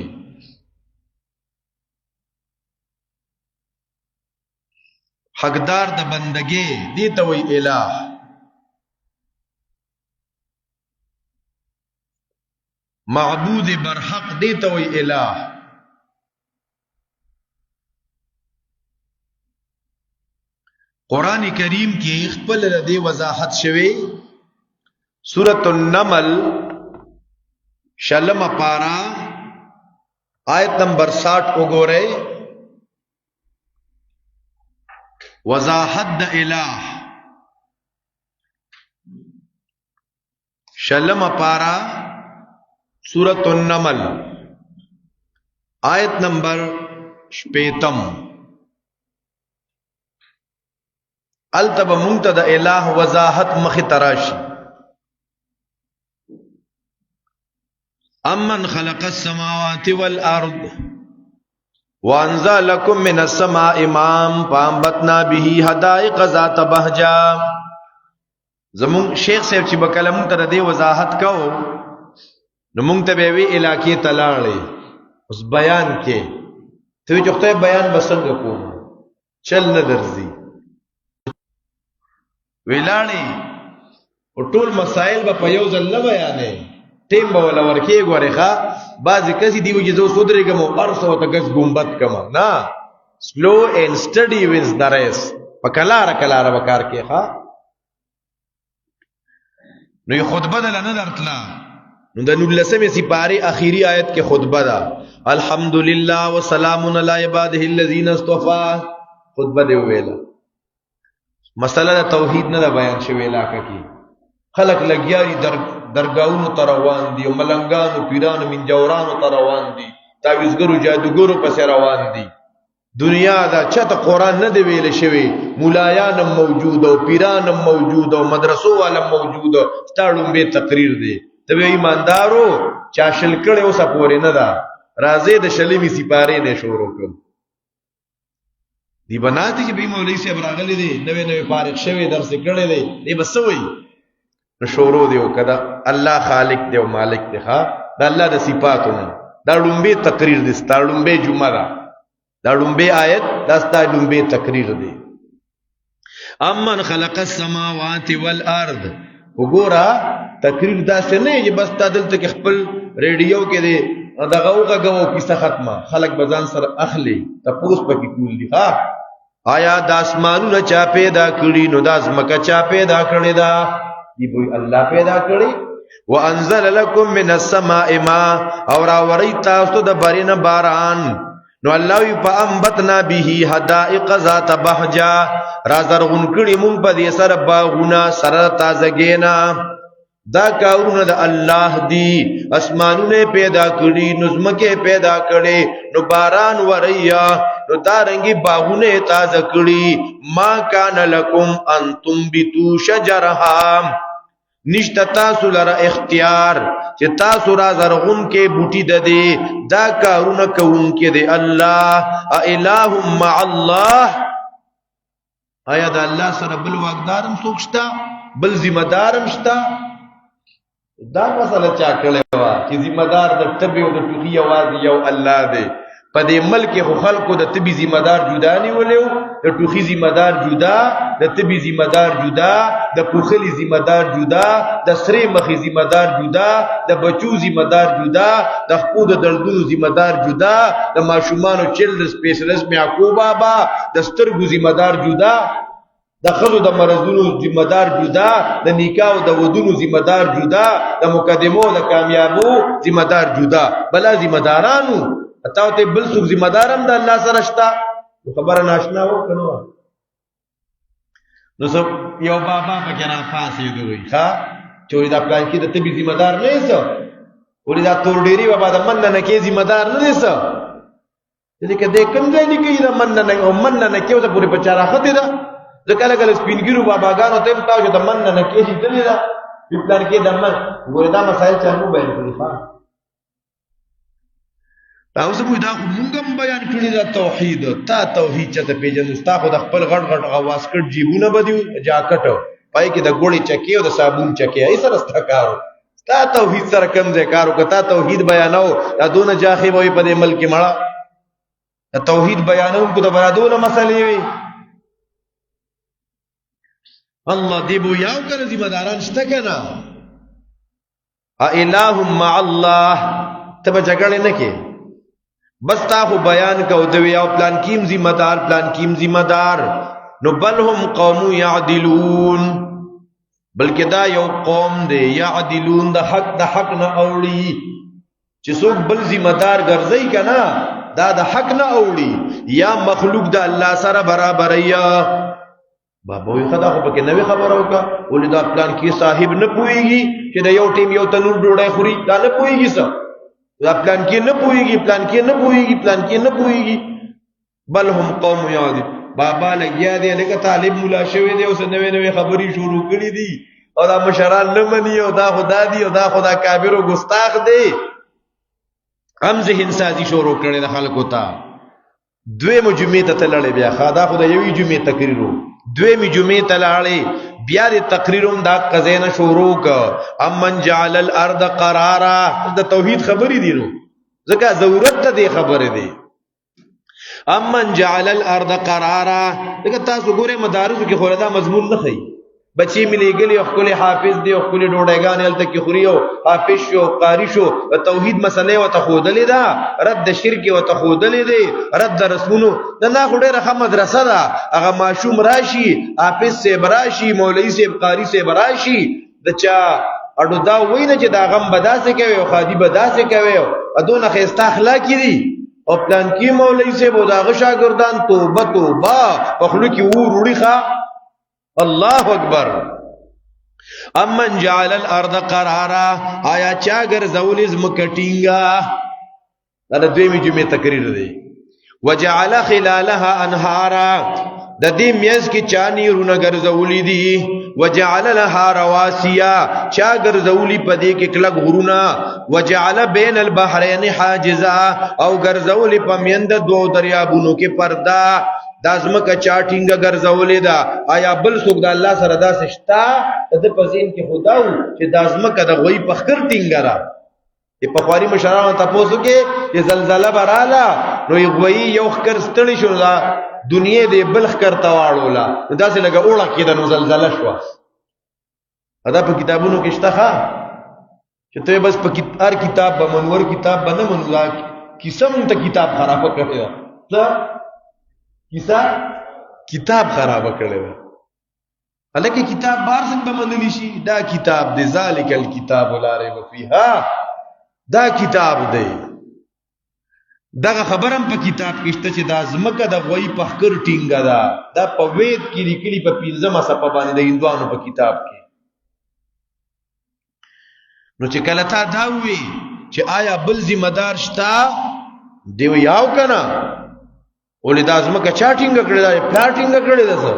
حقدار د بندګۍ دې ته وایي الہ. معبود برحق دې ته وایي الہ. قرآن کریم کې خپل د دې وضاحت شوی. سورۃ النمل شلم پارا آیت نمبر 60 وګورئ. وضاحت د الہ. شلم پارا سورۃ النمل آیت نمبر 60. التب منتد الہ وضاحت مخ تراشی. امن خلق السماوات والارض وانزل لكم من السماء ماء فانبتنا به حدائق ذات بهجا. زمون شیخ صاحب چې بکلم ته د وضاحت کو نو مونږ ته به وی علاقې تلاړې اوس بیان کې ته چې خدای بیان بسنګ کوم چل نه درځي ویلاړې او ټول مسائل به په یو ځل نه بیانې ټیم به ولا ورکې غوړې ښا بعضی کسي دی وجه زو سودرېګم او ارسو ته غس ګمبت کما نه سلو اینڈ سټډي وینز د ریس په کلاره وکار کې ښا. نو یو خطبه دل نه درتلا نو د 19 سپاره اخیری آیت کې خطبه ده. الحمدللہ وسلام علی عباده الذین اصطفى. خطبه دی ویلا. مسله د توحید نه بیان شوی علاقه کې خلق لګیاري درگاہونو تروان دي او ملنګانو پیرانو منجورانو تروان دي تعویذګرو جادوګرو پس روان دي. دنیا دا چته قران نه دی ویل شوی مولایان موجود او پیران موجود او مدرسو والا موجود ستاړم به تقریر دی. ته ایماندارو چا شل کړي اوسه پورې نه دا راځي د شلمی سپاره نه شروع کړ. دی بناتی چې به مولوی صاحب راغلی دی نوې فارغ شوی درس کړي دی دی بسوي نو شروع دی وکړه. الله خالق دی او مالک دی ښا د الله د صفاتونه دا لومبه تقریر دی. ستا لومبه جمعه ده دا لومبه آیت دا ستا لومبه تقریر دی. امن خلق السماوات والارض. وګوره تقریر دا څه نه چې بس تا دلته کې خپل ریډیو کې دی دغه وګغو کیسه ختمه خلق بزان سره اخلي تپوس پکې کول دي ها. آیا د اسمانونو چا پیدا کړی نو د ازمکه چا پیدا کړی دا دی به الله پیدا کړی. وانزل لكم من السماء ماء اور اوری تاسو د بارینه باران نو الله وی فانبتنا به حدائق ذات بهجا را زرغون کړي مونږ په دې سره باغونه سره تازګینا. دا کارونه د الله دی. اسمانونه پیدا کړي نظمکه پیدا کړي نو باران وریا نو دارنګي باغونه تازه کړي. ما کان لکم ان تنبتوا شجرها. نشتا تاسو لره اختیار چې تاسو را زرغون کې بوټي د دې دا کارونه کوونکې دی الله. الہ مع الله. آیا د الله سره بل واقدارم څوک شته بل ذمہ دارم شته؟ دا مسله چا کړي وا چې ذمہ دار د تبي او د ټوخي आवाज یو الله دی. په دې ملک خو خلکو د تبي ذمہ دار جدا نیولیو د ټوخي ذمہ دار جدا د تبي ذمہ دار جدا د پوخلي ذمہ دار جدا د سری مخي ذمہ دار جدا د بچو ذمہ دار جدا د خپود دردونو ذمہ دار جدا د ماشومانو چیلډ سپیشلیست میاکو بابا د سترګو ذمہ دار جدا د خلو د مرزونو ذمہ دار جدا د نکاح او د ودونو ذمہ دار جدا د مقدمو د کامیابو ذمہ دار جدا. بلا ذمہ دارانو اتاو ته بل څوک ذمہ دارم د الله سره شتا خبره ناشنا وکنو نو سب یو بابا پکې را فاسې دوی ښا چوری دا پلان کې د تبي ذمہ دار نه یسو ولې دا تور ډيري بابا د من نه کې ذمہ دار نه یسو دې کې دې کوم ځای نه کې د من نه او من نه کې اوسه پوری بچا راخته ده ځکه لکه سپینګیرو باباګانو ته تاسو د من نه کې دې دلې دا په پلان کې د من ګوره دا مسائل چې موږ بیان کړی ښا. او زه دا خو مونږ هم بیان کړی دا توحید تا توحید چته پیژنې ستا خو د خپل غټ غټ غواس کټ جیبونه بدیو جاکټ پای کې د ګوړې چکی او د صابون چکی ای سره ستا کارو تا توحید سره کم ځای کارو کتا توحید بیانو دا دونه جاخي وای په دې ملک مړه توحید بیانو کو د برادونه مسلې وي الله دی بو یاو کنه ذمہ داران شته کنه ا الہ مع الله تب جګړه نه کې بس تا خو بیان کو دوی او پلان کیم ذمہ دار پلان کیم ذمہ دار نو بل هم قوم يعدلون بلکې دا یو قوم دی يعدلون د حق نه اوړي چې څوک بل ذمہ دار ګرځي کنه دا د حق نه اوړي یا مخلوق د الله سره برابر یا بابا وي خدا خو پکې نوې خبره وکړه ولې دا پلان کې صاحب نه پويږي چې دا یو ټیم یو تنور ډوډۍ خوري دا نه پويږي څه دا پلان کې نه پويږي پلان کې نه پويږي پلان کې نه پويږي بل هم قوم یاد بابا لګیا دی لکه طالب مولا شوی دی اوس نوې خبري شروع کړې دي او دا مشران نه مني او دا خدا دی او دا خدا کافر او ګستاخ دی هم ذهن سازي شروع کړي د خلکو ته دوی مجمع ته تللې بیا خدا خدا یوې جمعې تقریرو دوی مجمع ته لاړې بیا د تقریروم دا قزینه شروع ک امن جعل الارض قرارا د توحید خبرې دي نو ځکه ضرورت ته دی خبرې دي امن جعل الارض قرارا دغه تاسو ګوره مدارسو کې خوردا مضمون نه خي بچی مليګلی او خپل حافظ دی او خپل ډوډېګان هلته کې خوريو حافظ شو قاری شو توحید مسلې او تخودلې دا رد شرک او تخودلې دی رد رسولو نه خډه رخه مدرسه دا هغه ماشوم راشي حافظ سے براشي مولوی سے قاری سے براشي دچا اډو دا وینه چې دا غم بداسه کوي او خادي بداسه کوي ادونه خسته اخلاق دي او پلان کې مولوی سے بوداغه شاګردان توبه په خلو کې وروړي ښا الله اکبر امن جعل الارض قرارا آیا چا ګرځول زمکټینګا دا دویمه جمعه تقریر دی وجعل خلالها انهارا د دې میز کې چا نیرونه ګرځولې دي وجعل لها رواسیا چا ګرځولې په دې کې کلک غرونه وجعل بین البحرین حاجزا او ګرځولې په میند دوه دریابونو کې پردا دازمکه چاټینګه ګرځولې دا آیا بل څوک د الله سره داسې شتا د پزین کې خداو چې دازمکه د غوي پخکر ټینګه را په خواري مشرانو تاسو کې چې زلزلہ براله نو غوي یو خکر ستړي شو دا دنیا دې بلخ کرتا واړولا داسې لګه اوړه کې د نو زلزلہ شو ادا په کتابونو کې شته ښا چې ته بس په هر کتاب به منور کتاب به نه منلا کیسه مونږ ته کتاب خراب کړی دا کیسه کتاب خراب کړی دا الکه کتاب بار څنګه منلی شي دا کتاب دی ذالک الکتاب لا ریب فیها دا کتاب دی دغه خبرم په کتاب کې شته چې دا زمکه د غوي په خکر ټینګه ده دا په وید کې لیکلي په 15 صفحه باندې د هندوانو په کتاب کې نو چې کله تا دا وی چې آیا بل ذمہ دار شتا دی یاو کنه ولې دا زمکه چا ټینګه کړی دا پلاټینګ کړی ده څه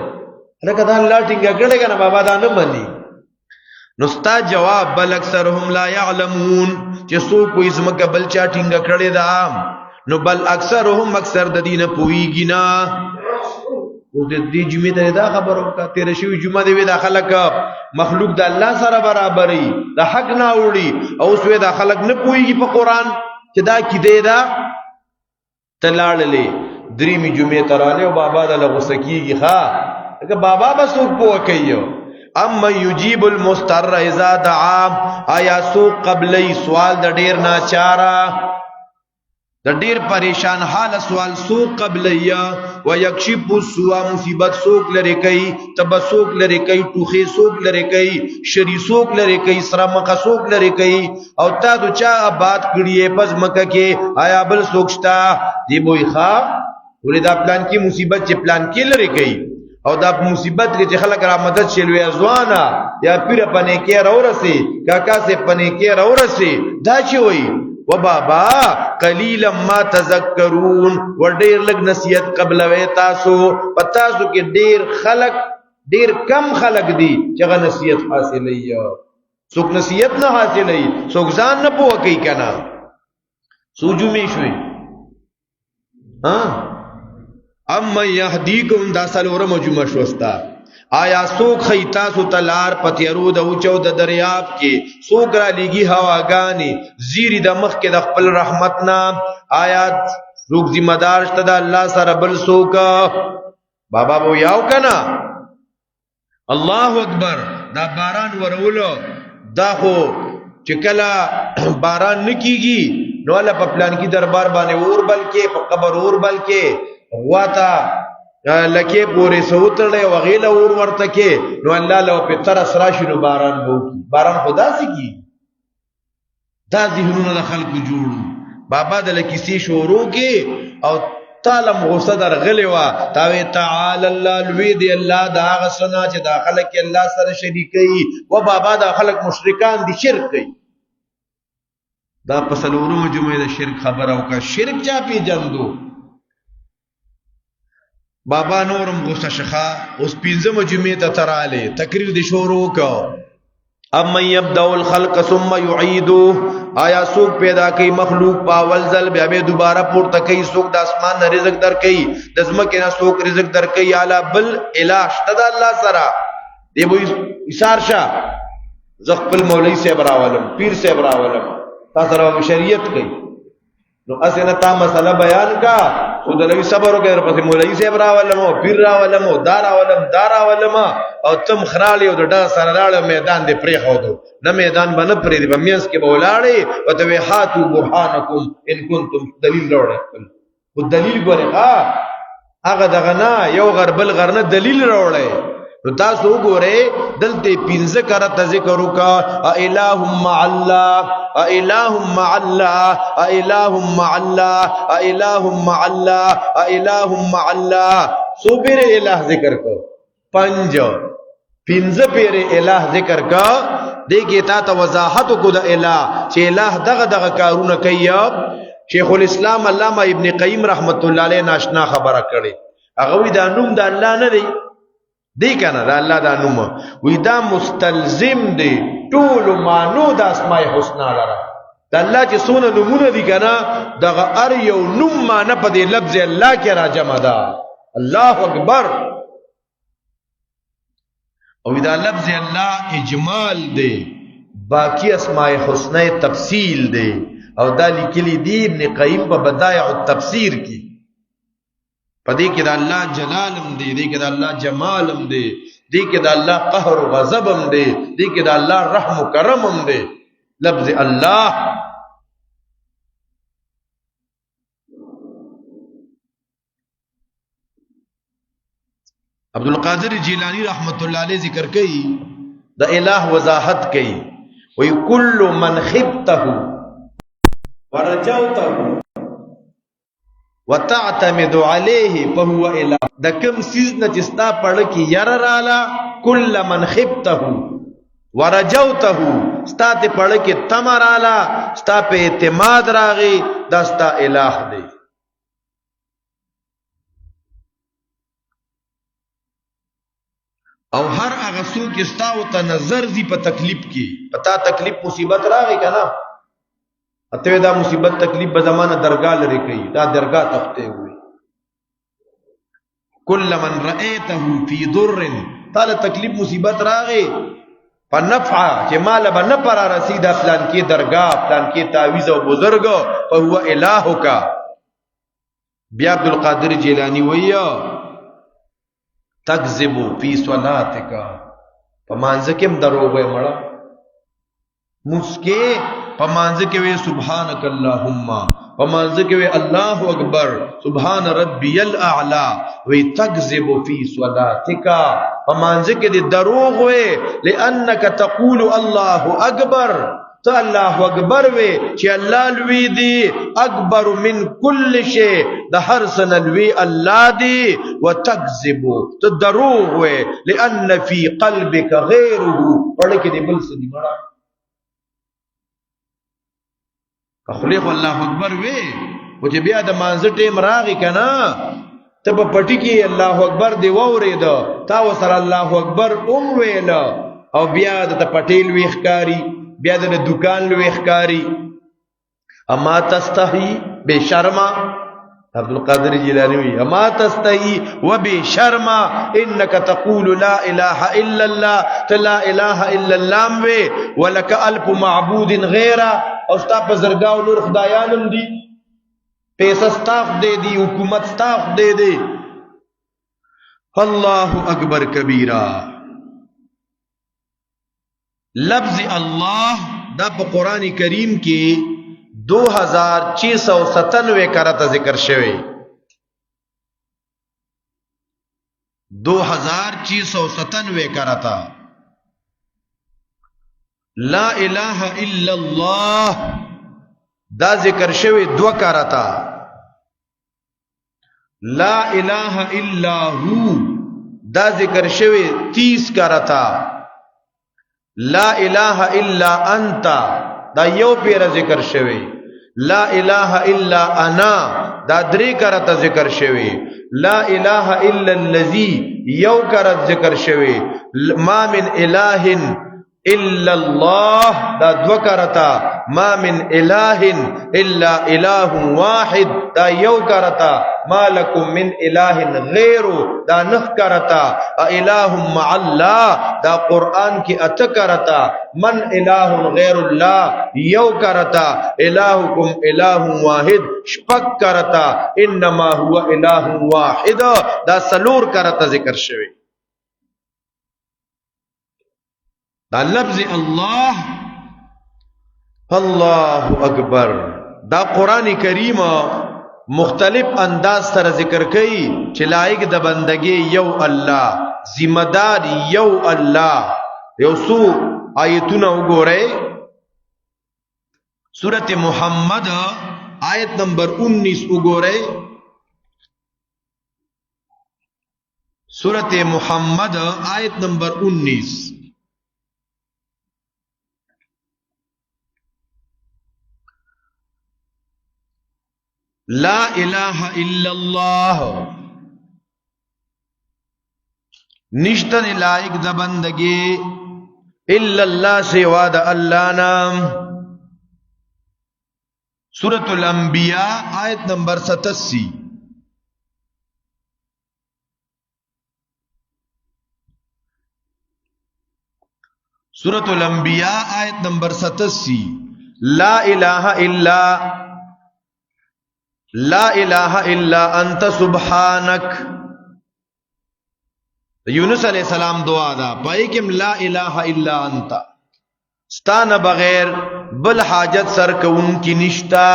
لکه دا لاټینګ کړی کنه بابا دا نه مني نو ستا جواب بل اکثرهم لا يعلمون چې څوک کوئی زمکه بل چا ټینګه کړی ده نو بل اکثرهم اکثر د دینه پویږي نه او د دې جمعې ته دا خبره وکړه تیر شوی جمعه دی دا خلک مخلوق د الله سره برابرۍ د حق نه وړي او سوی دا خلک نه پویږي په قران چې دا کیده دا تلاړلې دریمې جمعې تراله او بابا د لغوسه کیږي ښا که بابا به څوک پوه کوي اما یجیب المستر اذا دعا آیا سوق قبلی سوال د ډیر ناچارا د ډیر پریشان حال سوال سوق قبلیا ويكشف السوء مصیبت سوق لری کوي تب سوق لری کوي ټوخي سوق لری کوي شری سوق لری کوي سره مخ سوق لری کوي او تا د چا آباد کړي پس مکه کې آیا بل سوق شتا دی بوې ښا ولې دا پلان کې مصیبت چې پلان کې لری کوي او دا مصیبت کې چې خلک را مدد شلوي ازوانا یا پیر پنه کې راورسي کاکا سے پنه کې راورسي دا چې وای و بابا قلیلا ما تذکرون و ډیر لګ نصیحت قبل وې تاسو پتا سو کې ډیر خلق ډیر کم خلق دي چې غ نصیحت حاصلې څوک نصیحت نه حاصلې څوک ځان نه پوه کوي کنه سوجو می شوي اما یهدیکم دا سلورم جمعه شوستا آیا سوک خیتاسو تلار پتیرو دا اوچو دا دریاب کی سوک را لیگی هواگانی زیری دا مخ کے دا خپل رحمتنا آیا سوک ذمہ دارشتا دا اللہ سر بل سوکا بابا بو یاو کنا اللہ اکبر دا باران ورولو دا خو چکلا باران نکیگی نو اللہ پا پلان کی دربار بانے اور بلکے پا قبر اور بلکے غواتا لکے پورے سوتر لے وغیلہ اور ورتکے نو اللہ لو پہ ترس راشی نو باران بو کی باران خدا سی کی دا ذہنون دا خلق جوڑو بابا دا لکسی شورو کے او تالم غصہ در غلیوا تاوی تعال اللہ لوی دی اللہ دا غصنا چھ دا خلق کی اللہ سر شریکی و بابا دا خلق مشرکان دی شرک کی دا پسلورو جمعی دا شرک خبر اوکا شرک چا پی جندو بابا نورم غصہ شخا اس پینزم جمعی تا ترالے تقریر دی شورو کا اما یبدو الخلق ثم یعیدو آیا سوک پیدا کئی مخلوق پاول زل بیا بے دوبارہ پورتا کئی سوک دا اسمان نا رزق در کئی دزمکینا سوک رزق در کئی آلا بل علاش تدا اللہ سرا دے بو اسار شاہ زخپل مولی سے براولم پیر سے براولم تا سرا شریعت کئی نو اسینا تا مسئلہ بیان کا خود لوی صبر ہو گئے پس مولی سے براولم پیر راولم داراولم او تم خرالی او دا سردار میدان دے پریخ ہو دو نہ میدان بنا پری دی بمیانس کے بولاڑے و توی حاتو برحانکم ان کنتم دلیل روڑے خود دلیل گوڑے آگا دغنا یو غربل غرنا دلیل روڑے نو تاسو گورے دلتے پینزہ کرتا ذکرو کا الہم مع اللہ الہم مع اللہ الہم مع اللہ الہم مع اللہ الہم مع اللہ سو پیر الہ ذکر کو پنج پینزہ پیر الہ ذکر کا دیکھئے تا تا وضاحت کو دا الہ چھے الہ دغ دغ کارون کئیب شیخ الاسلام علامہ ابن قیم رحمت اللہ علیہ ناشنا خبرہ کرے اگوی دا نوم دا اللہ نہ دی دی کنا دا اللہ دا نوم وی دا مستلزم دی طول مانو دا اسماء حسنہ لرا دا اللہ چی سونا نمون دی کنا دا ار یو نوم مانا پا دی لفظ اللہ کی را جمع دا اللہ اکبر او دا لفظ اللہ اجمال دے باقی اسماء حسنہ تفصیل دے او دا لکلی دی ابن قیم پا بدائع التفسیر کی پا دی کہ دا اللہ جلالم دے دی کہ دا اللہ جمالم دے دی کہ دا اللہ قہر و غضبم دے دی کہ دا اللہ رحم و کرمم دے لفظ اللہ عبدالقادر جیلانی رحمت اللہ علیہ ذکر کئی دا الہ وضاحت کئی وی کل من خبتہ ورجوتہ وتعتمد علیہ فہو الہ دا کم سیزنا چستا پڑھ کی یر رالا کل من خبتہ ورجوتہ ستا تے پڑھ کی تمر رالا ستا پہ اعتماد راغی دا ستا الہ دے او ہر اغسو کستاو تا نظر زی پا تکلیف کی پتا تکلیف مصیبت راگی کنا اتوی دا مصیبت تکلیف بزمان درگاہ لرے کئی دا درگاہ تختے ہوئے کل من رئیتہو فی در تالا تکلیف مصیبت راگی پا نفع چے مالا با نپرا رسیدہ پلان کی درگاہ پلان کی تعویز و بزرگ پا ہوا الہو کا بیا عبدالقادر جیلانی ویا تکذبو فی صلاتکا پا مانزکم دروگوے مڑا مسکے پا مانزکے وے سبحانک اللہم پا مانزکے وے اللہ اکبر سبحان ربی الاعلا وی تکذبو فی صلاتکا پا مانزکے دے دروگوے لئنک تقول اللہ اکبر تو اللہ اکبر وے چی اللہ لوی دی اکبر من کل شے دا ہر سن لوی اللہ دی و تکذبو تو دروغ وے لئن فی قلبک غیرہو پڑھ کے دی بل سے دی مڑا خلیق اللہ اکبر وے وہ چی بیا دا مانزر ٹیم راغی کنا تب پٹی کی اللہ اکبر دی ووری دا تاو سر اللہ اکبر وے لا او بیا دا پٹیل وی اخکاری بیا دا دکان لو اخکاری اما تستحی بے شرما عبد القادر جیلانی وی اما تستحی وبشرما انك تقول لا اله الا الله لا اله الا الله وی ولك الف معبود غیره او ستا په زرګاو نور خدایانم دي پیسې ستاف دے دی حکومت ستاف دے دی اللہ اکبر کبیرہ لفظ اللہ دا پا قرآن کریم کی 2697 کرتا ذکر شوی 2697 کرتا لا الہ الا اللہ دا ذکر شوی 2 کرتا لا الہ الا ہو دا ذکر شوی 30 کرتا لا الہ الا انتا دا یو پیر ذکر شوی لا الہ الا انا دا 3 کرتا ذکر شوی لا الہ الا الذی یو کرت ذکر شوی ما من الہ الا اللہ دا 2 کرتا ما من الہ الا الہ واحد دا یو کرتا ما لکم من الہ غیرو دا 9 کرتا الہ مع اللہ دا قرآن کی 8 کرتا من الہ غیر اللہ یو کرتا الہکم الہ واحد 6 کرتا انما هو الہ واحد دا 4 کرتا ذکر شوی دا لفظ اللہ اللہ اکبر دا قرآن کریم مختلف انداز سره ذکر کئی چلائق دا بندگی یو اللہ ذمہ دار یو اللہ یو سو آیتونا اگو رہے سورت محمد آیت نمبر 19 اگو رہے سورت محمد آیت نمبر 19 لا الہ الا اللہ نشتن لائق دا بندگی الا اللہ سوا دا اللہ نام سورة الانبیاء آیت نمبر 87 سورة الانبیاء آیت نمبر 87 لا الہ الا لا الہ الا انت سبحانک یونس علیہ السلام دعا دا پائکم لا الہ الا انت ستان بغیر بل حاجت سر کون کی نشتا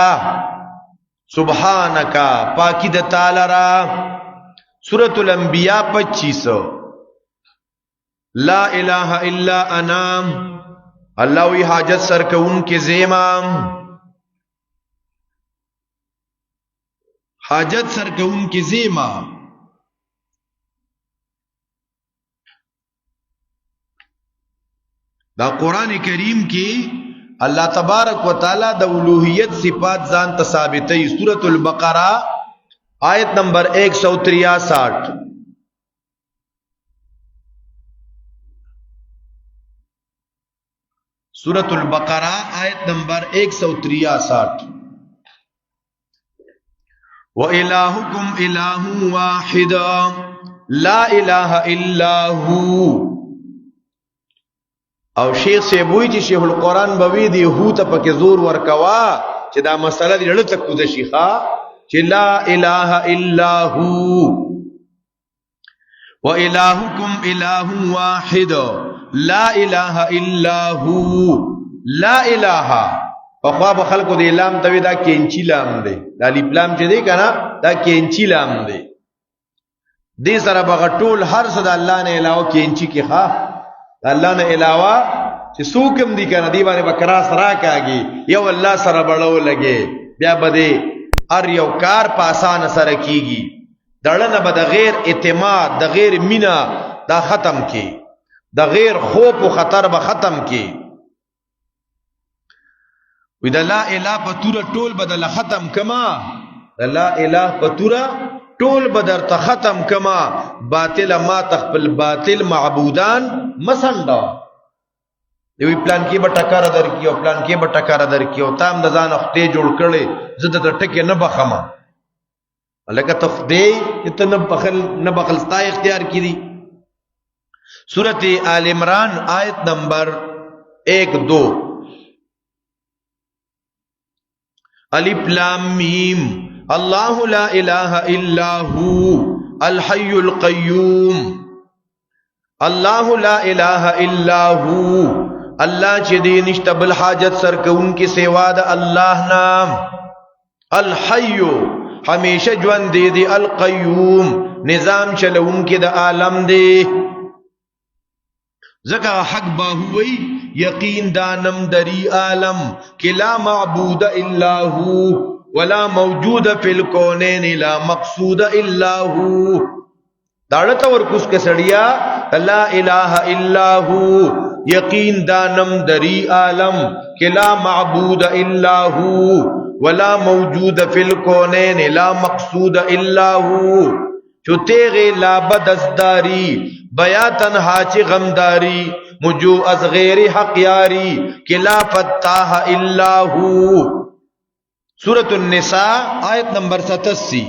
سبحانکا پاکی دا تعالی را سورة الانبیاء 25 لا الہ الا انا اللہ وی حاجت سر کون کی زیمام حاجت سر کون کی زیما دا قرآن کریم کی اللہ تبارک و تعالی دا الوہیت صفات ذان ثابتی سورۃ البقرہ آیت نمبر 163 سورۃ البقرہ آیت نمبر 163 وَإِلَٰهُكُمْ إِلَٰهٌ وَاحِدٌ لا الہ الا ہو او شیخ سے بوئی چی شیخ القرآن بوی دی ہو تا پک زور ورکوا چی دا مسئلہ دی لڑتا کود شیخا چی لا الہ الا ہو وَإِلَٰهُكُمْ إِلَٰهٌ وَاحِدٌ لا الہ الا ہو لا الہ پخوا بخلقو دی لام تاوی دا کینچی لام دے دا لیپ لام چی دے کنا دا کینچی لام دے دی سر بغٹول ہر صدا اللہ نے علاوہ کینچی کی خواہ دا اللہ نے علاوہ چی سوکم دی کنا دی بانے بکراس راک آگی یو اللہ سر بڑو لگے بیا بدے ار یو کار پاسان سر کیگی دڑن با دا غیر اعتماد دا غیر مینا دا ختم کی دا غیر خوف و خطر با ختم کی وی دا لا الہ پتورا ٹول بدل ختم کما دا لا الہ پتورا ٹول بدر تا ختم کما باطل ما تخپل باطل معبودان مسنڈا دوی پلان کی با ٹکار در کیو پلان کی با ٹکار در کیو تام دا زان اختے جوڑ کرلے زدت ٹکے نبخما لکه تخدی اتنا بخل ستا اختیار کی دی. سورت آل عمران آیت نمبر 1-2. الف لام میم اللہ لا الہ الا ہو الحی القیوم. اللہ لا الہ الا ہو، اللہ چی دی نشتا بالحاجت سر کے ان کی سوا دا اللہ نام. الحیو ہمیشہ جوان دے دی، القیوم نظام چلو ان کی دا عالم دے. زکا حق باہوئی یقین دانم دری عالم کہ لا معبود الا ہو ولا موجود فی الکونین لا مقصود الا ہو. داڑتا ورکس کے سڑیا لا الہ الا ہو یقین دانم دری عالم کہ لا معبود الا ہو ولا موجود فی الکونین لا مقصود الا ہو. چو تیغے لا بدزداری بیا تنہا چی غمداری مجو از غیر حق یاری کہ لا فتاح الا ہو. سورة النساء آیت نمبر 87.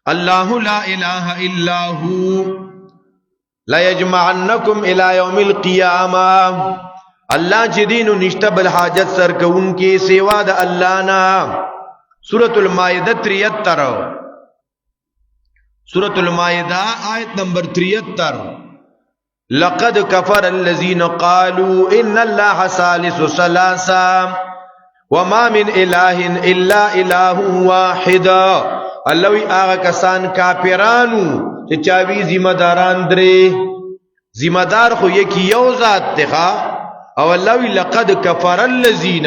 اللہ لا الہ الا ہو لا یجمعنکم الى یوم القیامہ. اللہ جدین نشتہ بالحاجت سر کے ان کی سوا دا اللہ نا. سورة المائدہ 73. سورة المائدہ آیت نمبر 73. لقد کفر الذین قالوا ان اللہ ثالث ثلاثہ وما من الہ الا الہ واحد. اللہ وی آغا کسان کافرانو چه چاوی ذمہ داران درے، ذمہ دار خو یکی یو ذات تخا. او اللہ وی لقد کفر الذین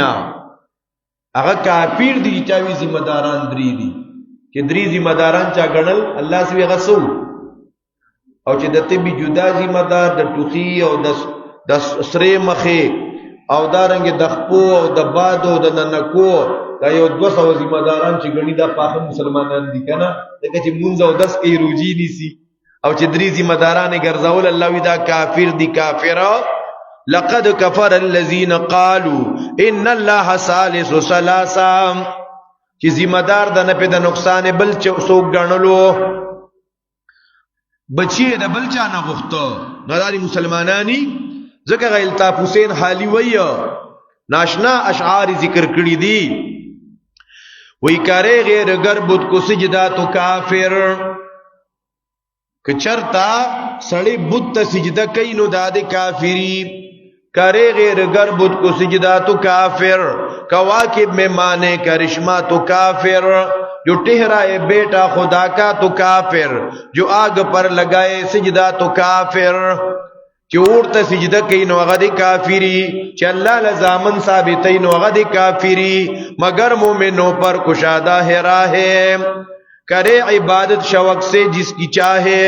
آغا کافر دی چاوی ذمہ داران درے دی کہ دری ذمہ داران چا گنل اللہ سوی غسو او چې د طبی جدا ذمہ دار د ټوخی او د سری مخی او دارنګ د خپو او د بادو د ننکو دا یو 200 ذمہ داران چې غنی دا پاخه مسلمانان دي کنه دغه چې مونږ او 10 کې روجی نیسی او چې دری ذمہ داران ګرځول الله وی دا کافر دي کافرا. لقد کفر الذین قالوا ان الله ثالث ثلاثه چې ذمہ دار د نه په د نقصان بل څوک غنلو بچی د بل چا نه غوښتو غداري مسلمانانی ځکه الطاف حسین حالی وی ناشنا اشعار ذکر کړی دي. وی کرے غیر گر بت کو سجدہ تو کافر کہ چرتا سڑی بت سجدہ کئی نو داد کافری. کرے غیر گر بت کو سجدہ تو کافر کواکب میں مانے کرشمہ تو کافر. جو ٹہرائے بیٹا خدا کا تو کافر، جو آگ پر لگائے سجدہ تو کافر. چورتا سجدہ کئی نو غد کافری چ اللہ لزامن ثابتی نو غد کافری. مگر مومنوں پر کشادہ ہے راہ کرے عبادت شوق سے جس کی چاہے.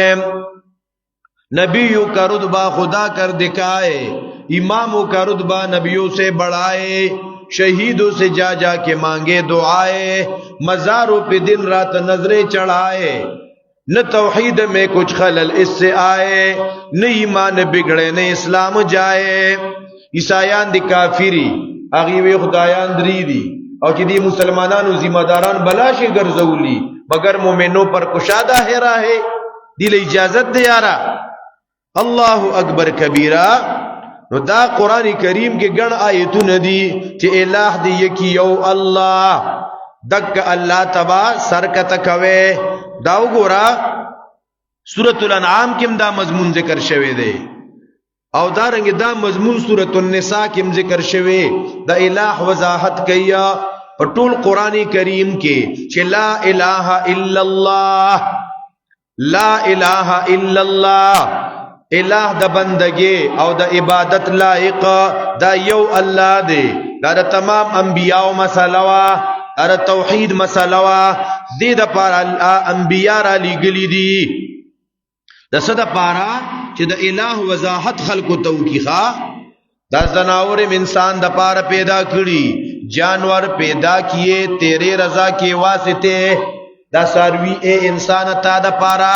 نبیوں کا رتبہ خدا کر دکھائے، اماموں کا رتبہ نبیوں سے بڑھائے. شہیدوں سے جا جا کے مانگے دعائے، مزاروں پہ دن رات نظریں چڑھائے. نہ توحید میں کچھ خلل اس سے آئے، نہ ایمان بگڑے نہ اسلام جائے. عیسائیان دی کافری اغیوی خدایان دری دی او چې دی مسلمانانو ذمہ داران بلاشی گرزولی مگر مومنوں پر کشادہ ہے راہ دی اجازت دے یارا. اللہ اکبر کبیرہ. نو دا قرآن کریم کے گن آیتون دی چې الہ دی یکی یو اللہ دک اللہ تبا سرکت کوے. داو گورا سورة الانعام کم دا مضمون ذکر شوے دے او دارنگ دا مضمون سورة النساء کم ذکر شوے. دا الہ وضاحت کیا پر طول قرآن کریم کے چھ لا الہ الا اللہ، لا الہ الا اللہ. الہ دا بندگی او دا عبادت لائق دا یو اللہ دے. دا تمام انبیاء مسئلہ دا توحید مسئلہ دی دا پارا انبیاء را لگلی دی. دا صدا پارا چی دا الہ وضاحت خلق تو کی خواہ دا زناور انسان دا پارا پیدا کری، جانور پیدا کیے تیرے رضا کے واسطے. دا ساروی اے انسان تا دا پارا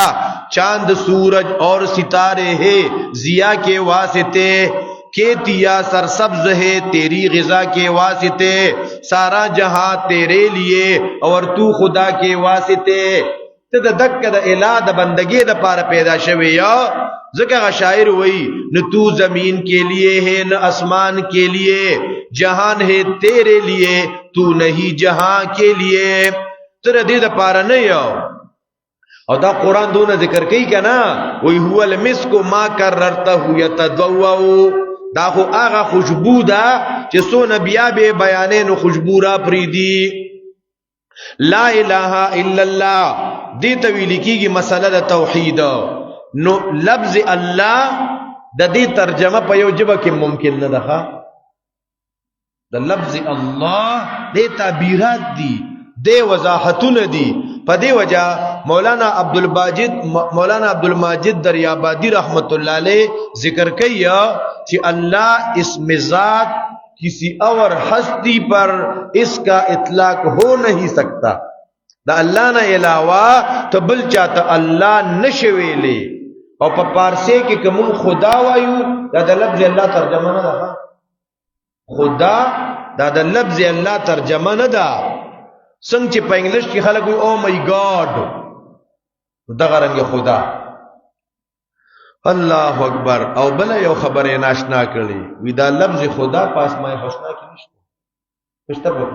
چاند سورج اور ستارے ہے ضیا کے واسطے. کھیتیاں سرسبز ہے تیری غذا کے واسطے، سارا جہاں تیرے لیے اور تو خدا کے واسطے. ته د دک د الہ د بندگی د پاره پیدا شوی یا ذکر شاعر وئی نہ تو زمین کے لیے ہے نہ آسمان کے لیے، جہان ہے تیرے لیے تو نہیں جہاں کے لیے. تر دې د پاره نه یو. او دا قرآن دونه ذکر کوي کنا وی هو المسک ما کررته یتدوو، دا خو هغه خوشبو ده چې څونه بیا به بیانې نو خوشبو را پریدي. لا الہ الا اللہ دی تویل کیږي مسله د توحید. نو لفظ الله د دې ترجمه په یو جبه کې ممکن نه ده. د لفظ الله د تعبیرات دي، د وضاحتونه دي. په دې وجہ مولانا عبدالماجد دریابادی رحمت اللہ علیہ ذکر کیا کہ اللہ اسم ذات کسی اور ہستی پر اس کا اطلاق ہو نہیں سکتا. دا اللہ نہ علاوہ تو بل چاہتا اللہ نشویلے. اور پا پارسے کے کمون خدا وایو دا لفظ اللہ ترجمہ نہ دا. خدا دا لفظ اللہ ترجمہ نہ دا. سنگ چې په انګلیش کې خلک وي او مای ګاډ، دغه رنګ خدا. الله اکبر. او بل یو خبره ناشنا کړي وی دا لفظ خدا په اسماء الحسنا کې نشته. پښته په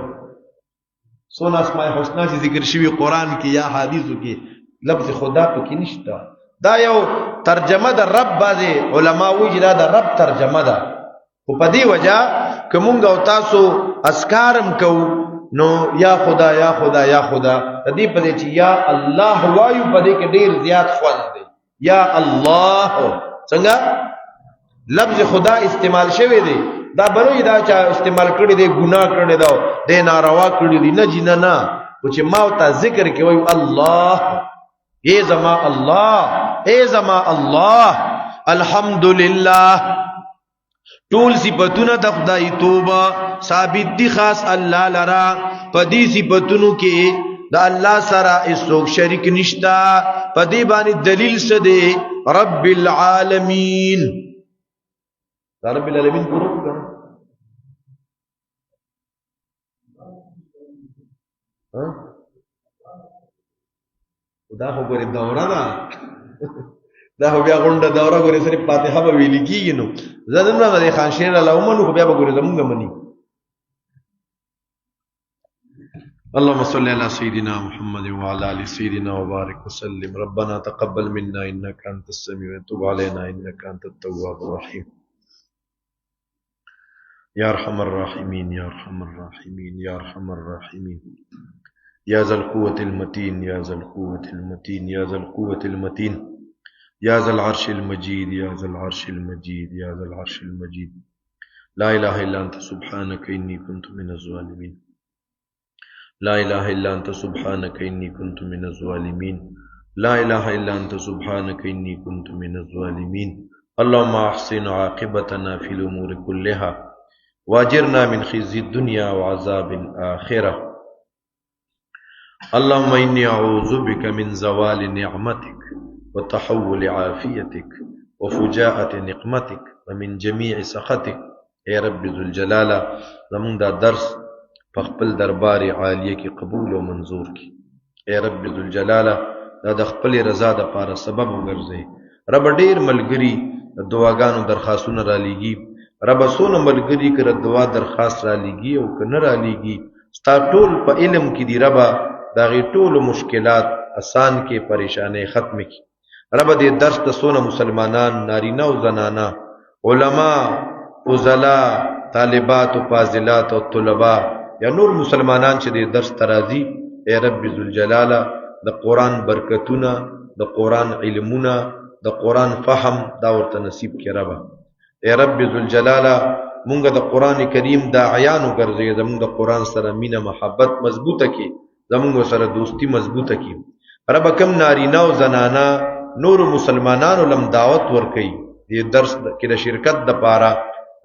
سونه اسماء الحسنا چې ذکر شوی قران کې یا حدیثو کې لفظ خدا په کې نشته. دا یو ترجمه د رب باندې علما وایي دا د رب ترجمه ده. خو په دې وجہ کومګ او تاسو اسکارم کو نو یا خدا یا خدا یا خدا تدی پدې چې یا الله وایو پدې کې ډیر زیات خوند دی. یا الله څنګه لفظ خدا استعمال شوی دی. دا بلوی دا چا استعمال کړی دی ګناه کړی دا د ناروا کړی دی نه جنا نه. او چې ما او تا ذکر کې وایو الله اے زما الله اے زما الله. الحمدللہ ټول صفاتونه د خدای توبه ثابت دي خاص الله لرا. پدې صفاتونو کې د الله سره هیڅوک شریک نشتا. پدې باندې دلیل څه دی؟ رب العالمین. رب العالمین پورو کړه ها خدا خو ګورې دوره ده. دا خو بیا غونډه دوره ګورې صرف فاتحه به ویل کېږي. نو زه دمره د خان شیر الله ومنو خو بیا به ګورې زمونږ مني. اللهم صل على سيدنا محمد وعلى ال سيدنا وبارك وسلم. ربنا تقبل منا انك انت السميع وتب علينا انك انت التواب الرحيم. يا ارحم الراحمين يا ارحم الراحمين يا ارحم الراحمين يا ذا القوة المتين يا ذا القوة المتين يا ذا القوة المتين يا ذا العرش المجيد يا ذا العرش المجيد يا ذا العرش المجيد. لا إله إلا أنت سبحانك إني كنت من الظالمين. لا إله إلا أنت سبحانك إني كنت من الظالمين. لا إله إلا أنت سبحانك إني كنت من الظالمين. اللهم أحسن عاقبتنا في الأمور كلها واجرنا من خزي الدنيا وعذاب الآخرة. اللهم إني أعوذ بك من زوال نعمتك وتحول عافيتك وفجاءة نقمتك ومن جميع سخطك. اے رب ذوالجلالہ زمون دا درس پخپل دربار عالیه کی قبول و منظور کی. اے رب ذوالجلالہ دا د خپل رضا د پاره سبب وګرځي. رب ډیر ملګری دعاګانو درخواستونه را لېږي. رب سونه ملګری کړه دعا درخواست را لېږي او کنه را لېږي. ستا ټول په علم کې دی رب دا غي ټول مشکلات آسان کې پریشانې ختم کی. رب دې درس د سونه مسلمانان نارینه او زنانا علما فضلا طالبات و فاضلات او طلبا یا نور مسلمانان چې دې درس ترازی. اے رب ذوالجلالہ د قرآن برکتونه د قرآن علمونه د قرآن فهم دا ورته نصیب کړه رب. اے رب ذوالجلالہ مونږ د قرآن کریم دا عیانو ګرځي زمونږ د قرآن سره مینه محبت مضبوطه کی، زمونږ سره دوستی مضبوطه کی. رب کم نارینه او زنانا نور مسلمانانو لم دعوت ورکي دې درس کې د شرکت د پاره.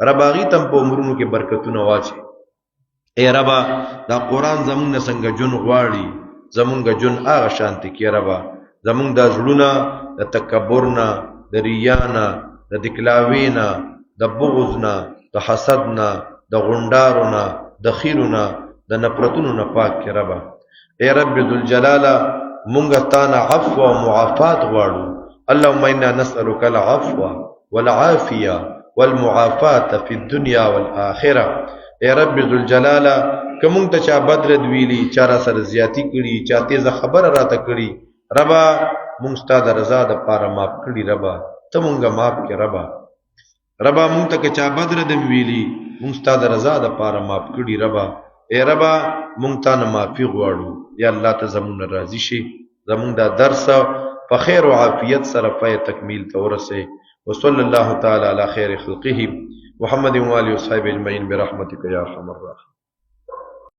رب هغې تم په عمرونو کې برکتونه واچي. اے رب دا قرآن زمونږ نه څنګه جون غواړي زمونږ جون هغه شانتي کې رب. زمونږ دا زړونه د تکبر نه د ریا نه د دکلاوي نه د بغض نه، د حسد نه، د غونډارو نه، د خیرو نه، د نفرتونو نه پاک کې ربا. اے رب ذوالجلاله مونږ تانا عفو او معافات غواړو. اللهم انا نسألك العفو والعافيه والمعافات في الدنيا والآخره. اے رب ذوالجلاله که مونږ ته چا بد رد ویلي، چا را سره زیاتی کړي، چا تیزه خبره راته کړي، ربا مونږ ستا د رضا د پاره معاف کړي ربا. ته مونږه معاف کړې ربا. ربا مونږ ته که چا بد رد ویلي، مونږ ستا د رضا د پاره معاف کړي ربا. اے ربا مونږ تا نه معافي غواړو. یا الله ته زمونږ نه راضي شي، زمونږ دا درس په خیر او عافیت سره پای تکمیل ته ورسې. وصلی الله تعالی علی خیر خلقه محمد و آله و صحبه اجمعین برحمتک یا ارحم الراحمین.